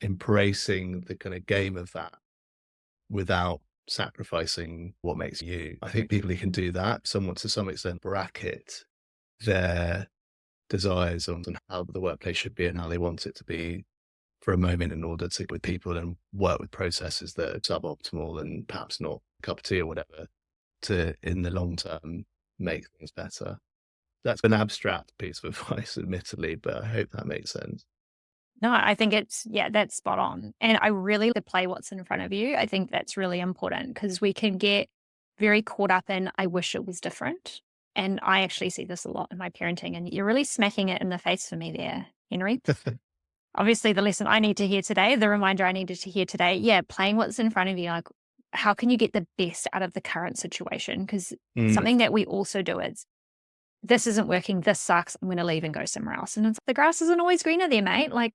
embracing the kind of game of that without sacrificing what makes you. I think people who can do that, somewhat to some extent, bracket their desires on how the workplace should be and how they want it to be for a moment in order to with people and work with processes that are suboptimal and perhaps not a cup of tea or whatever to, in the long term, make things better. That's an abstract piece of advice, admittedly, but I hope that makes sense. No, I think yeah, that's spot on. And I really to play what's in front of you. I think that's really important because we can get very caught up in, I wish it was different. And I actually see this a lot in my parenting, and you're really smacking it in the face for me there, Henry. Obviously, the lesson I need to hear today, the reminder I needed to hear today, yeah, playing what's in front of you. Like, how can you get the best out of the current situation? Because Mm. something that we also do is, this isn't working, this sucks, I'm going to leave and go somewhere else. And it's, the grass isn't always greener there, mate. Like,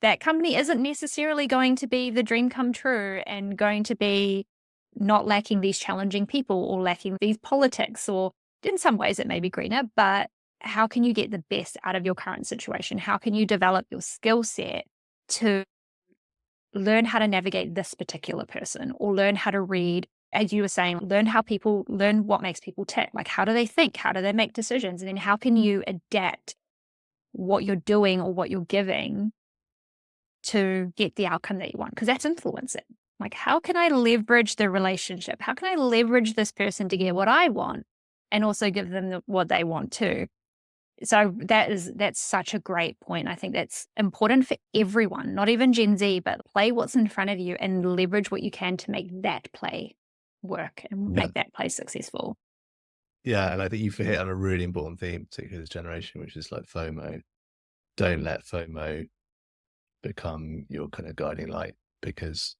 that company isn't necessarily going to be the dream come true and going to be not lacking these challenging people or lacking these politics, or in some ways it may be greener, but how can you get the best out of your current situation? How can you develop your skill set to learn how to navigate this particular person, or learn how to read, as you were saying, learn what makes people tick. Like, how do they think? How do they make decisions? And then how can you adapt what you're doing or what you're giving to get the outcome that you want? Because that's influencing. Like, how can I leverage the relationship? How can I leverage this person to get what I want and also give them what they want too? So that's such a great point. I think that's important for everyone, not even Gen Z, but play what's in front of you and leverage what you can to make that play work and Yeah. make that play successful. Yeah. And I think you've hit on a really important theme, particularly this generation, which is like FOMO. Don't let FOMO become your kind of guiding light, because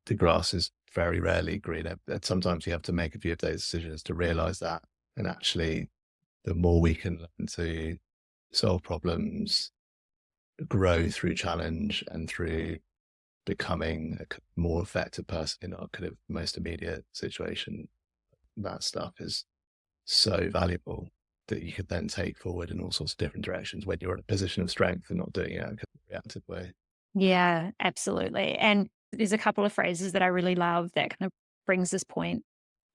the grass is very rarely greener. Sometimes you have to make a few of those decisions to realize that. And actually, the more we can learn to solve problems, grow through challenge and through becoming a more effective person in our kind of most immediate situation, that stuff is so valuable that you could then take forward in all sorts of different directions when you're in a position of strength and not doing it in a reactive way. Yeah, absolutely. And there's a couple of phrases that I really love that kind of brings this point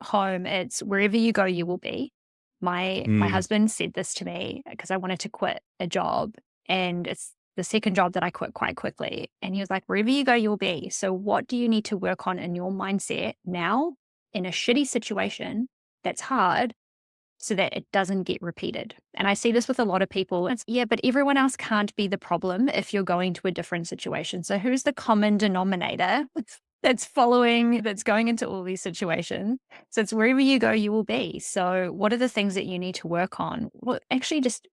home. It's, wherever you go, you will be. My Mm. husband said this to me because I wanted to quit a job, and it's the second job that I quit quite quickly. And he was like, wherever you go, you'll be. So what do you need to work on in your mindset now in a shitty situation that's hard, so that it doesn't get repeated? And I see this with a lot of people. It's, yeah, but everyone else can't be the problem if you're going to a different situation. So who's the common denominator that's going into all these situations? So it's, wherever you go, you will be. So what are the things that you need to work on? Well, actually just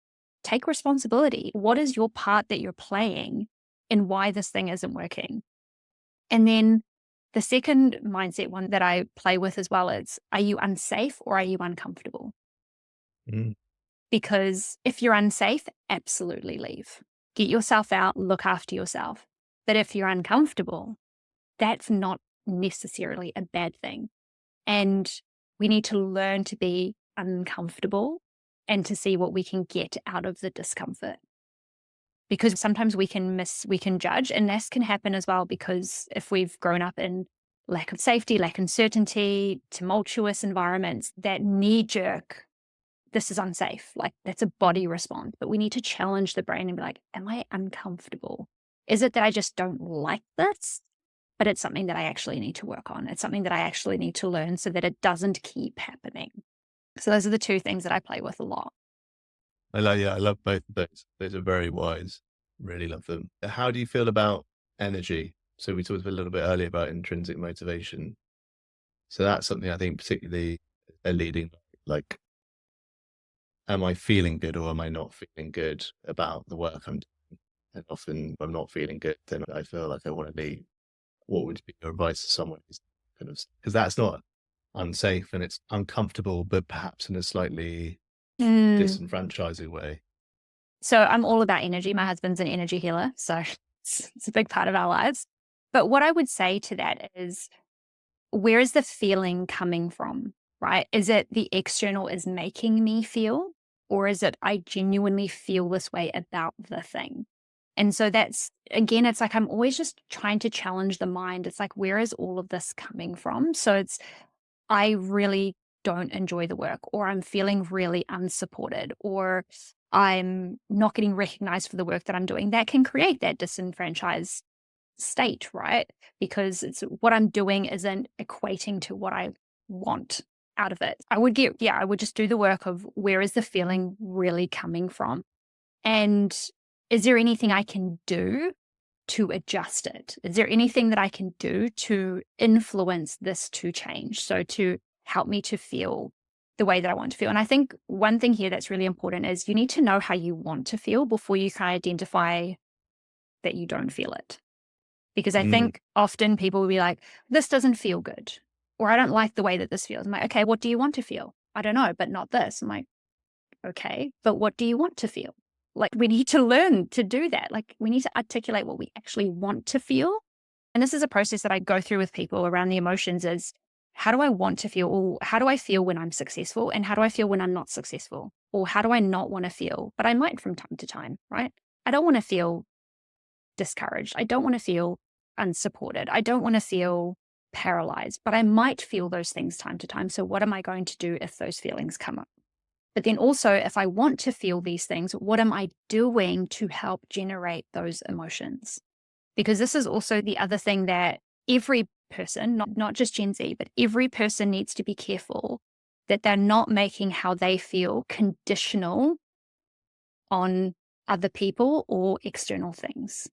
take responsibility. What is your part that you're playing in why this thing isn't working? And then the second mindset one that I play with as well is, are you unsafe or are you uncomfortable? Mm. Because if you're unsafe, absolutely leave. Get yourself out, look after yourself. But if you're uncomfortable, that's not necessarily a bad thing. And we need to learn to be uncomfortable and to see what we can get out of the discomfort. Because sometimes we can judge, and this can happen as well, because if we've grown up in lack of safety, lack of certainty, tumultuous environments, that knee jerk, this is unsafe. Like, that's a body response, but we need to challenge the brain and be like, am I uncomfortable? Is it that I just don't like this? But it's something that I actually need to work on. It's something that I actually need to learn so that it doesn't keep happening. So those are the two things that I play with a lot. I love both of those. Those are very wise. Really love them. How do you feel about energy? So we talked a little bit earlier about intrinsic motivation. So that's something I think particularly a leading, like, am I feeling good or am I not feeling good about the work I'm doing? And often if I'm not feeling good, then I feel like I want to leave. What would be your advice to someone who's kind of, because that's not unsafe and it's uncomfortable, but perhaps in a slightly disenfranchising way. So I'm all about energy. My husband's an energy healer, so it's a big part of our lives. But what I would say to that is, where is the feeling coming from, right? Is it the external is making me feel, or is it I genuinely feel this way about the thing? And so that's, again, it's like I'm always just trying to challenge the mind. It's like, where is all of this coming from? So it's, I really don't enjoy the work, or I'm feeling really unsupported, or I'm not getting recognized for the work that I'm doing. That can create that disenfranchised state, right? Because it's what I'm doing isn't equating to what I want out of it. I would just do the work of where is the feeling really coming from? And is there anything I can do to adjust it? Is there anything that I can do to influence this to change? So to help me to feel the way that I want to feel. And I think one thing here that's really important is you need to know how you want to feel before you can identify that you don't feel it. Because I Mm. think often people will be like, this doesn't feel good, or I don't like the way that this feels. I'm like, okay, what do you want to feel? I don't know, but not this. I'm like, okay, but what do you want to feel? Like, we need to learn to do that. Like, we need to articulate what we actually want to feel. And this is a process that I go through with people around the emotions is, how do I want to feel? Or how do I feel when I'm successful? And how do I feel when I'm not successful? Or how do I not want to feel? But I might from time to time, right? I don't want to feel discouraged. I don't want to feel unsupported. I don't want to feel paralyzed, but I might feel those things time to time. So what am I going to do if those feelings come up? But then also, if I want to feel these things, what am I doing to help generate those emotions? Because this is also the other thing that every person, not just Gen Z, but every person needs to be careful that they're not making how they feel conditional on other people or external things.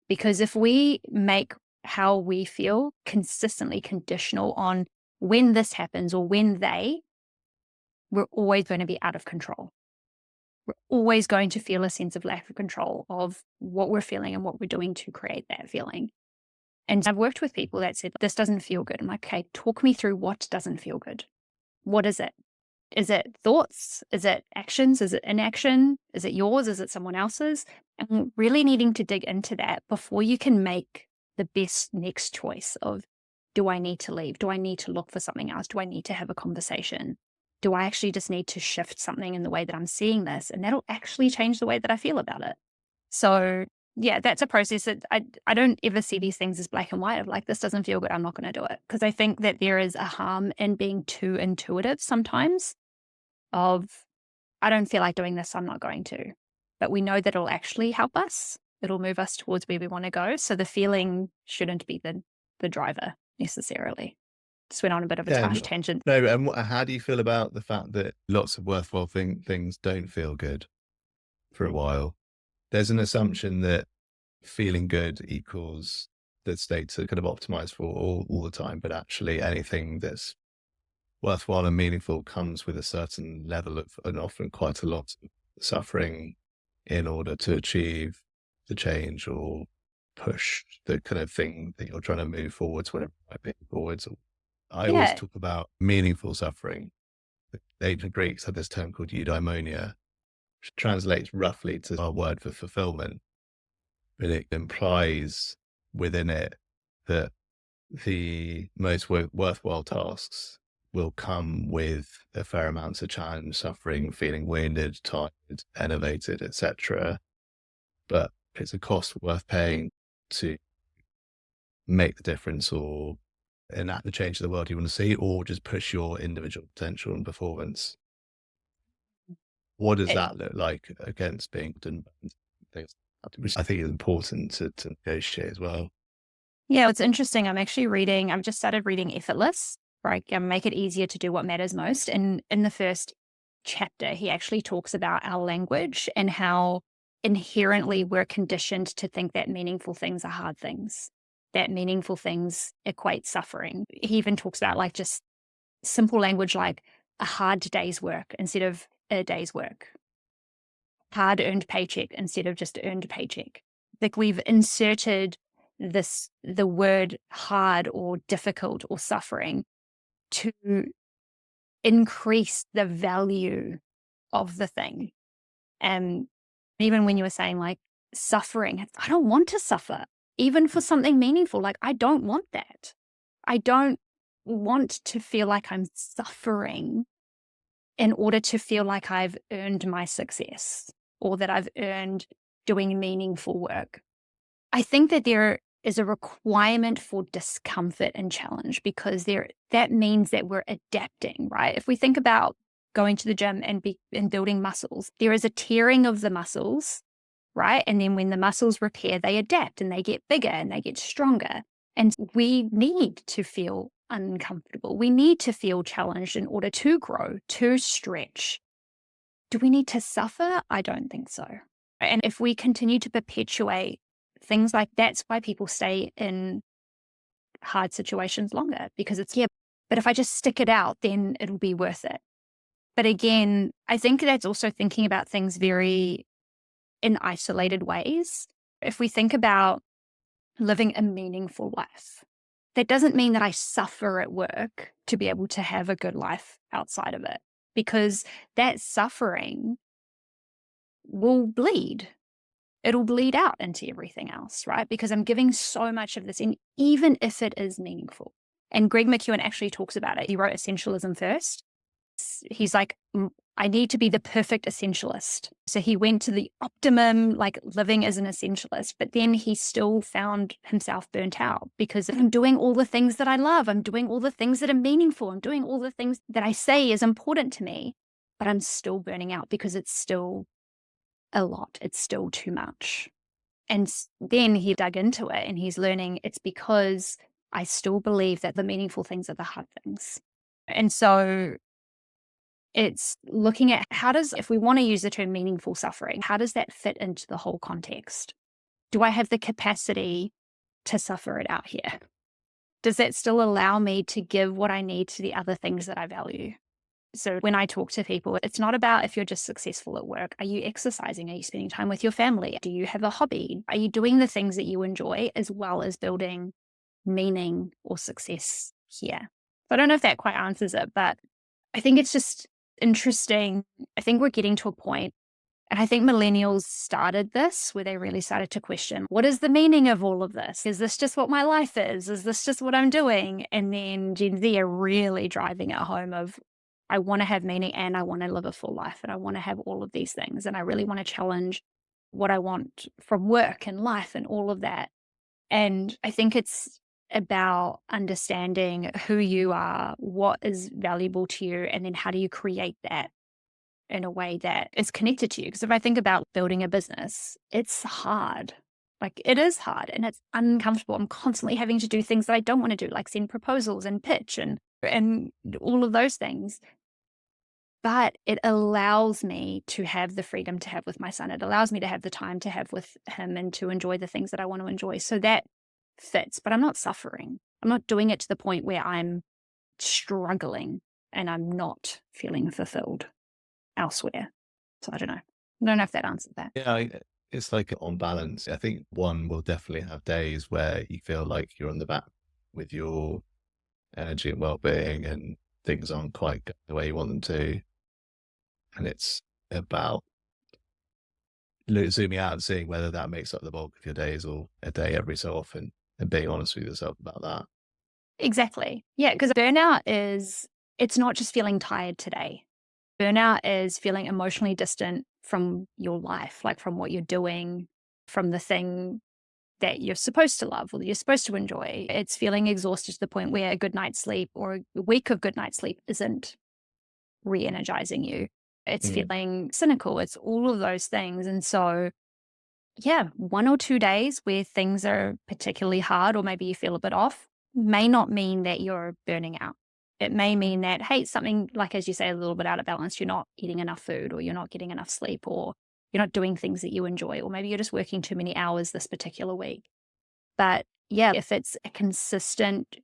Because if we make how we feel consistently conditional on when this happens or when we're always going to be out of control. We're always going to feel a sense of lack of control of what we're feeling and what we're doing to create that feeling. And I've worked with people that said, this doesn't feel good. I'm like, okay, talk me through what doesn't feel good. What is it? Is it thoughts? Is it actions? Is it inaction? Is it yours? Is it someone else's? And really needing to dig into that before you can make the best next choice of, do I need to leave? Do I need to look for something else? Do I need to have a conversation? Do I actually just need to shift something in the way that I'm seeing this? And that'll actually change the way that I feel about it. So yeah, that's a process that I don't ever see these things as black and white of like, this doesn't feel good, I'm not going to do it. Because I think that there is a harm in being too intuitive sometimes of, I don't feel like doing this, I'm not going to. But we know that it'll actually help us. It'll move us towards where we want to go. So the feeling shouldn't be the driver necessarily. Just went on a bit of a tangent. No, and how do you feel about the fact that lots of worthwhile things don't feel good for a while? There's an assumption that feeling good equals the state to kind of optimize for all the time, but actually anything that's worthwhile and meaningful comes with a certain level of, and often quite a lot of suffering in order to achieve the change or push the kind of thing that you're trying to move forwards, whatever it might be forwards. I always talk about meaningful suffering. The ancient Greeks had this term called eudaimonia, which translates roughly to our word for fulfillment, but it implies within it that the most worthwhile tasks will come with a fair amount of challenge, suffering, feeling wounded, tired, enervated, etc. But it's a cost worth paying to make the difference or enact the change of the world you want to see, or just push your individual potential and performance. What does that look like against being done? Which I think is important to negotiate as well. Yeah, it's interesting. I've just started reading Effortless, right? Make it easier to do what matters most. And in the first chapter, he actually talks about our language and how inherently we're conditioned to think that meaningful things are hard things, that meaningful things equate suffering. He even talks about like just simple language like a hard day's work instead of a day's work, hard earned paycheck instead of just earned paycheck. Like we've inserted the word hard or difficult or suffering to increase the value of the thing. And even when you were saying like suffering, I don't want to suffer, even for something meaningful. Like I don't want that. I don't want to feel like I'm suffering in order to feel like I've earned my success or that I've earned doing meaningful work. I think that there is a requirement for discomfort and challenge because that means that we're adapting, right? If we think about going to the gym and building muscles, there is a tearing of the muscles right? And then when the muscles repair, they adapt and they get bigger and they get stronger. And we need to feel uncomfortable. We need to feel challenged in order to grow, to stretch. Do we need to suffer? I don't think so. And if we continue to perpetuate things like that's why people stay in hard situations longer, because it's, yeah, but if I just stick it out, then it'll be worth it. But again, I think that's also thinking about things very in isolated ways. If we think about living a meaningful life, that doesn't mean that I suffer at work to be able to have a good life outside of it, because that suffering will bleed. It'll bleed out into everything else, right? Because I'm giving so much of this in, even if it is meaningful. And Greg McKeown actually talks about it. He wrote Essentialism first. He's like, I need to be the perfect essentialist. So he went to the optimum, like living as an essentialist, but then he still found himself burnt out because I'm doing all the things that I love. I'm doing all the things that are meaningful. I'm doing all the things that I say is important to me, but I'm still burning out because it's still a lot. It's still too much. And then he dug into it and he's learning it's because I still believe that the meaningful things are the hard things. And so it's looking at if we want to use the term meaningful suffering, how does that fit into the whole context? Do I have the capacity to suffer it out here? Does that still allow me to give what I need to the other things that I value? So when I talk to people, it's not about if you're just successful at work. Are you exercising? Are you spending time with your family? Do you have a hobby? Are you doing the things that you enjoy as well as building meaning or success here? So I don't know if that quite answers it, but I think it's just interesting. I think we're getting to a point, and I think millennials started this where they really started to question, what is the meaning of all of this? Is this just what my life is? Is this just what I'm doing? And then Gen Z are really driving it home of, I want to have meaning and I want to live a full life and I want to have all of these things. And I really want to challenge what I want from work and life and all of that. And I think it's about understanding who you are, what is valuable to you, and then how do you create that in a way that is connected to you. Because if I think about building a business, it's hard. Like it is hard and it's uncomfortable. I'm constantly having to do things that I don't want to do, like send proposals and pitch and all of those things. But it allows me to have the freedom to have with my son. It allows me to have the time to have with him and to enjoy the things that I want to enjoy. So that fits, but I'm not suffering. I'm not doing it to the point where I'm struggling and I'm not feeling fulfilled elsewhere. So I don't know. I don't know if that answered that. Yeah, it's like on balance. I think one will definitely have days where you feel like you're on the back with your energy and well-being and things aren't quite going the way you want them to. And it's about zooming out and seeing whether that makes up the bulk of your days or a day every so often and being honest with yourself about that. Exactly. Yeah, because burnout it's not just feeling tired today. Burnout is feeling emotionally distant from your life, like from what you're doing, from the thing that you're supposed to love or that you're supposed to enjoy. It's feeling exhausted to the point where a good night's sleep or a week of good night's sleep isn't re-energizing you. It's feeling cynical. It's all of those things. And so, yeah, 1 or 2 days where things are particularly hard or maybe you feel a bit off may not mean that you're burning out. It may mean that, hey, something like, as you say, a little bit out of balance, you're not eating enough food or you're not getting enough sleep or you're not doing things that you enjoy, or maybe you're just working too many hours this particular week. But yeah, if it's a consistent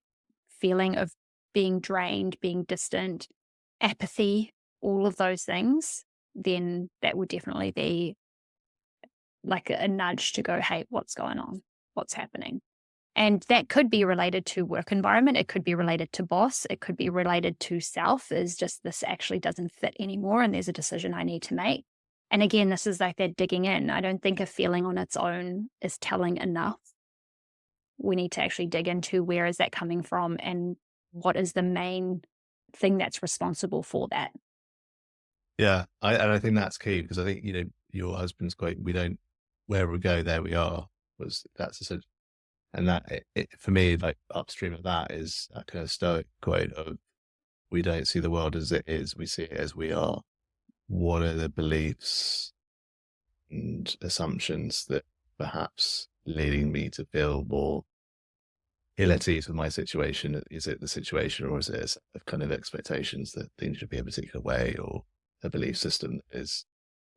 feeling of being drained, being distant, apathy, all of those things, then that would definitely be like a nudge to go, hey, what's going on? What's happening? And that could be related to work environment. It could be related to boss. It could be related to self, is just this actually doesn't fit anymore and there's a decision I need to make. And again, this is like that digging in. I don't think a feeling on its own is telling enough. We need to actually dig into where is that coming from and what is the main thing that's responsible for that. Yeah, I think that's key because I think, your husband's quote, where we go, there we are, that's essentially. And that for me, like upstream of that is that kind of stoic quote of, we don't see the world as it is, we see it as we are. What are the beliefs and assumptions that perhaps leading me to feel more ill at ease with my situation. Is it the situation, or is it a set of kind of expectations that things should be a particular way, or a belief system that is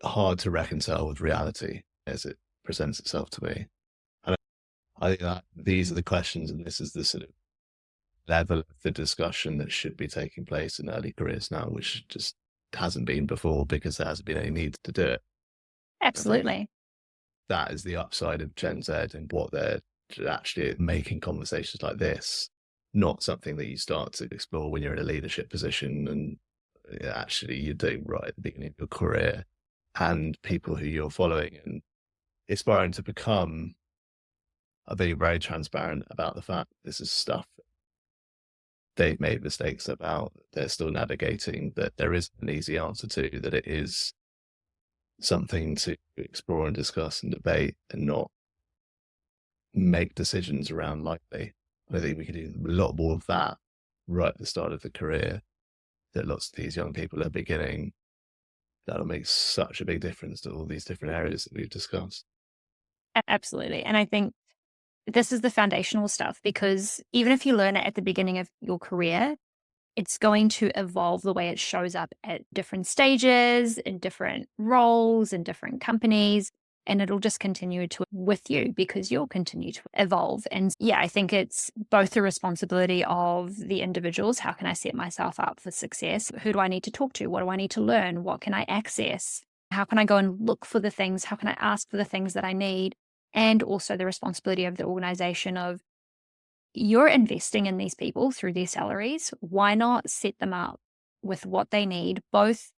hard to reconcile with reality as it presents itself to me? And I think that these are the questions, and this is the sort of level of the discussion that should be taking place in early careers now, which just hasn't been before because there hasn't been any need to do it. Absolutely. That is the upside of Gen Z and what they're actually making conversations like this, not something that you start to explore when you're in a leadership position and actually you're doing right at the beginning of your career, and people who you're following and aspiring to become are being very transparent about the fact this is stuff they've made mistakes about, they're still navigating, that there isn't an easy answer to, that it is something to explore and discuss and debate and not make decisions around lightly. I think we could do a lot more of that right at the start of the career that lots of these young people are beginning. That'll make such a big difference to all these different areas that we've discussed. Absolutely. And I think this is the foundational stuff, because even if you learn it at the beginning of your career, it's going to evolve the way it shows up at different stages, in different roles, in different companies, and it'll just continue to with you because you'll continue to evolve. And yeah, I think it's both the responsibility of the individuals. How can I set myself up for success? Who do I need to talk to? What do I need to learn? What can I access? How can I go and look for the things? How can I ask for the things that I need? And also the responsibility of the organization of, you're investing in these people through their salaries. Why not set them up with what they need, both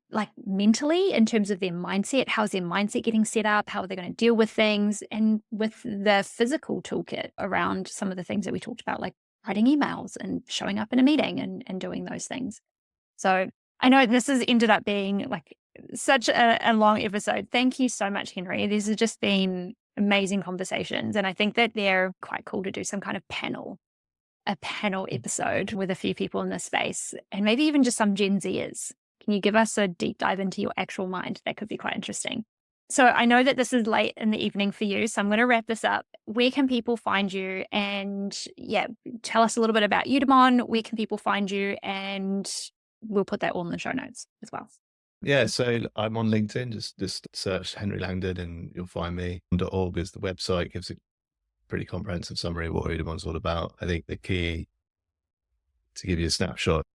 like mentally in terms of their mindset? How's their mindset getting set up? How are they going to deal with things? And with the physical toolkit around some of the things that we talked about, like writing emails and showing up in a meeting and doing those things. So I know this has ended up being like such a long episode. Thank you so much, Henry. These have just been amazing conversations. And I think that they're quite cool to do some kind of a panel episode with a few people in this space, and maybe even just some Gen Zers. Can you give us a deep dive into your actual mind? That could be quite interesting. So I know that this is late in the evening for you, so I'm going to wrap this up. Where can people find you? And yeah, tell us a little bit about Udamon. Where can people find you? And we'll put that all in the show notes as well. Yeah, so I'm on LinkedIn. Just search Henry Langdon and you'll find me. .org is the website, gives a pretty comprehensive summary of what Udamon's all about. I think the key, to give you a snapshot,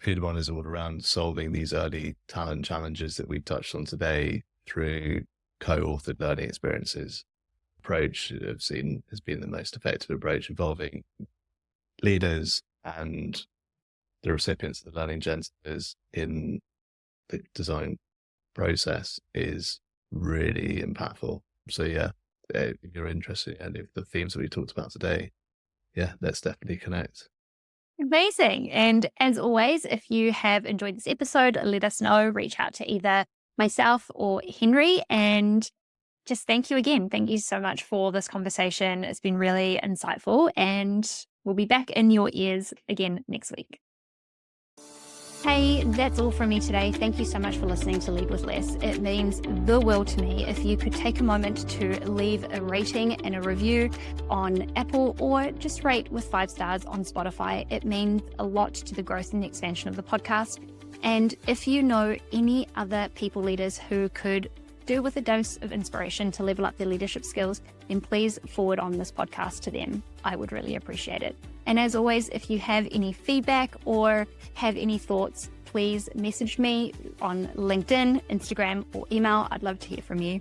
Udamon is all around solving these early talent challenges that we've touched on today through co-authored learning experiences. Approach I've seen has been the most effective approach, involving leaders and the recipients of the learning centers in the design process, is really impactful. So yeah, if you're interested in any of the themes that we talked about today, yeah, let's definitely connect. Amazing. And as always, if you have enjoyed this episode, let us know. Reach out to either myself or Henry. And just thank you again. Thank you so much for this conversation. It's been really insightful, and we'll be back in your ears again next week. Hey, that's all from me today. Thank you so much for listening to Lead With Less. It means the world to me if you could take a moment to leave a rating and a review on Apple, or just rate with 5 stars on Spotify. It means a lot to the growth and the expansion of the podcast. And if you know any other people leaders who could do with a dose of inspiration to level up their leadership skills, then please forward on this podcast to them. I would really appreciate it. And as always, if you have any feedback or have any thoughts, please message me on LinkedIn, Instagram, or email. I'd love to hear from you.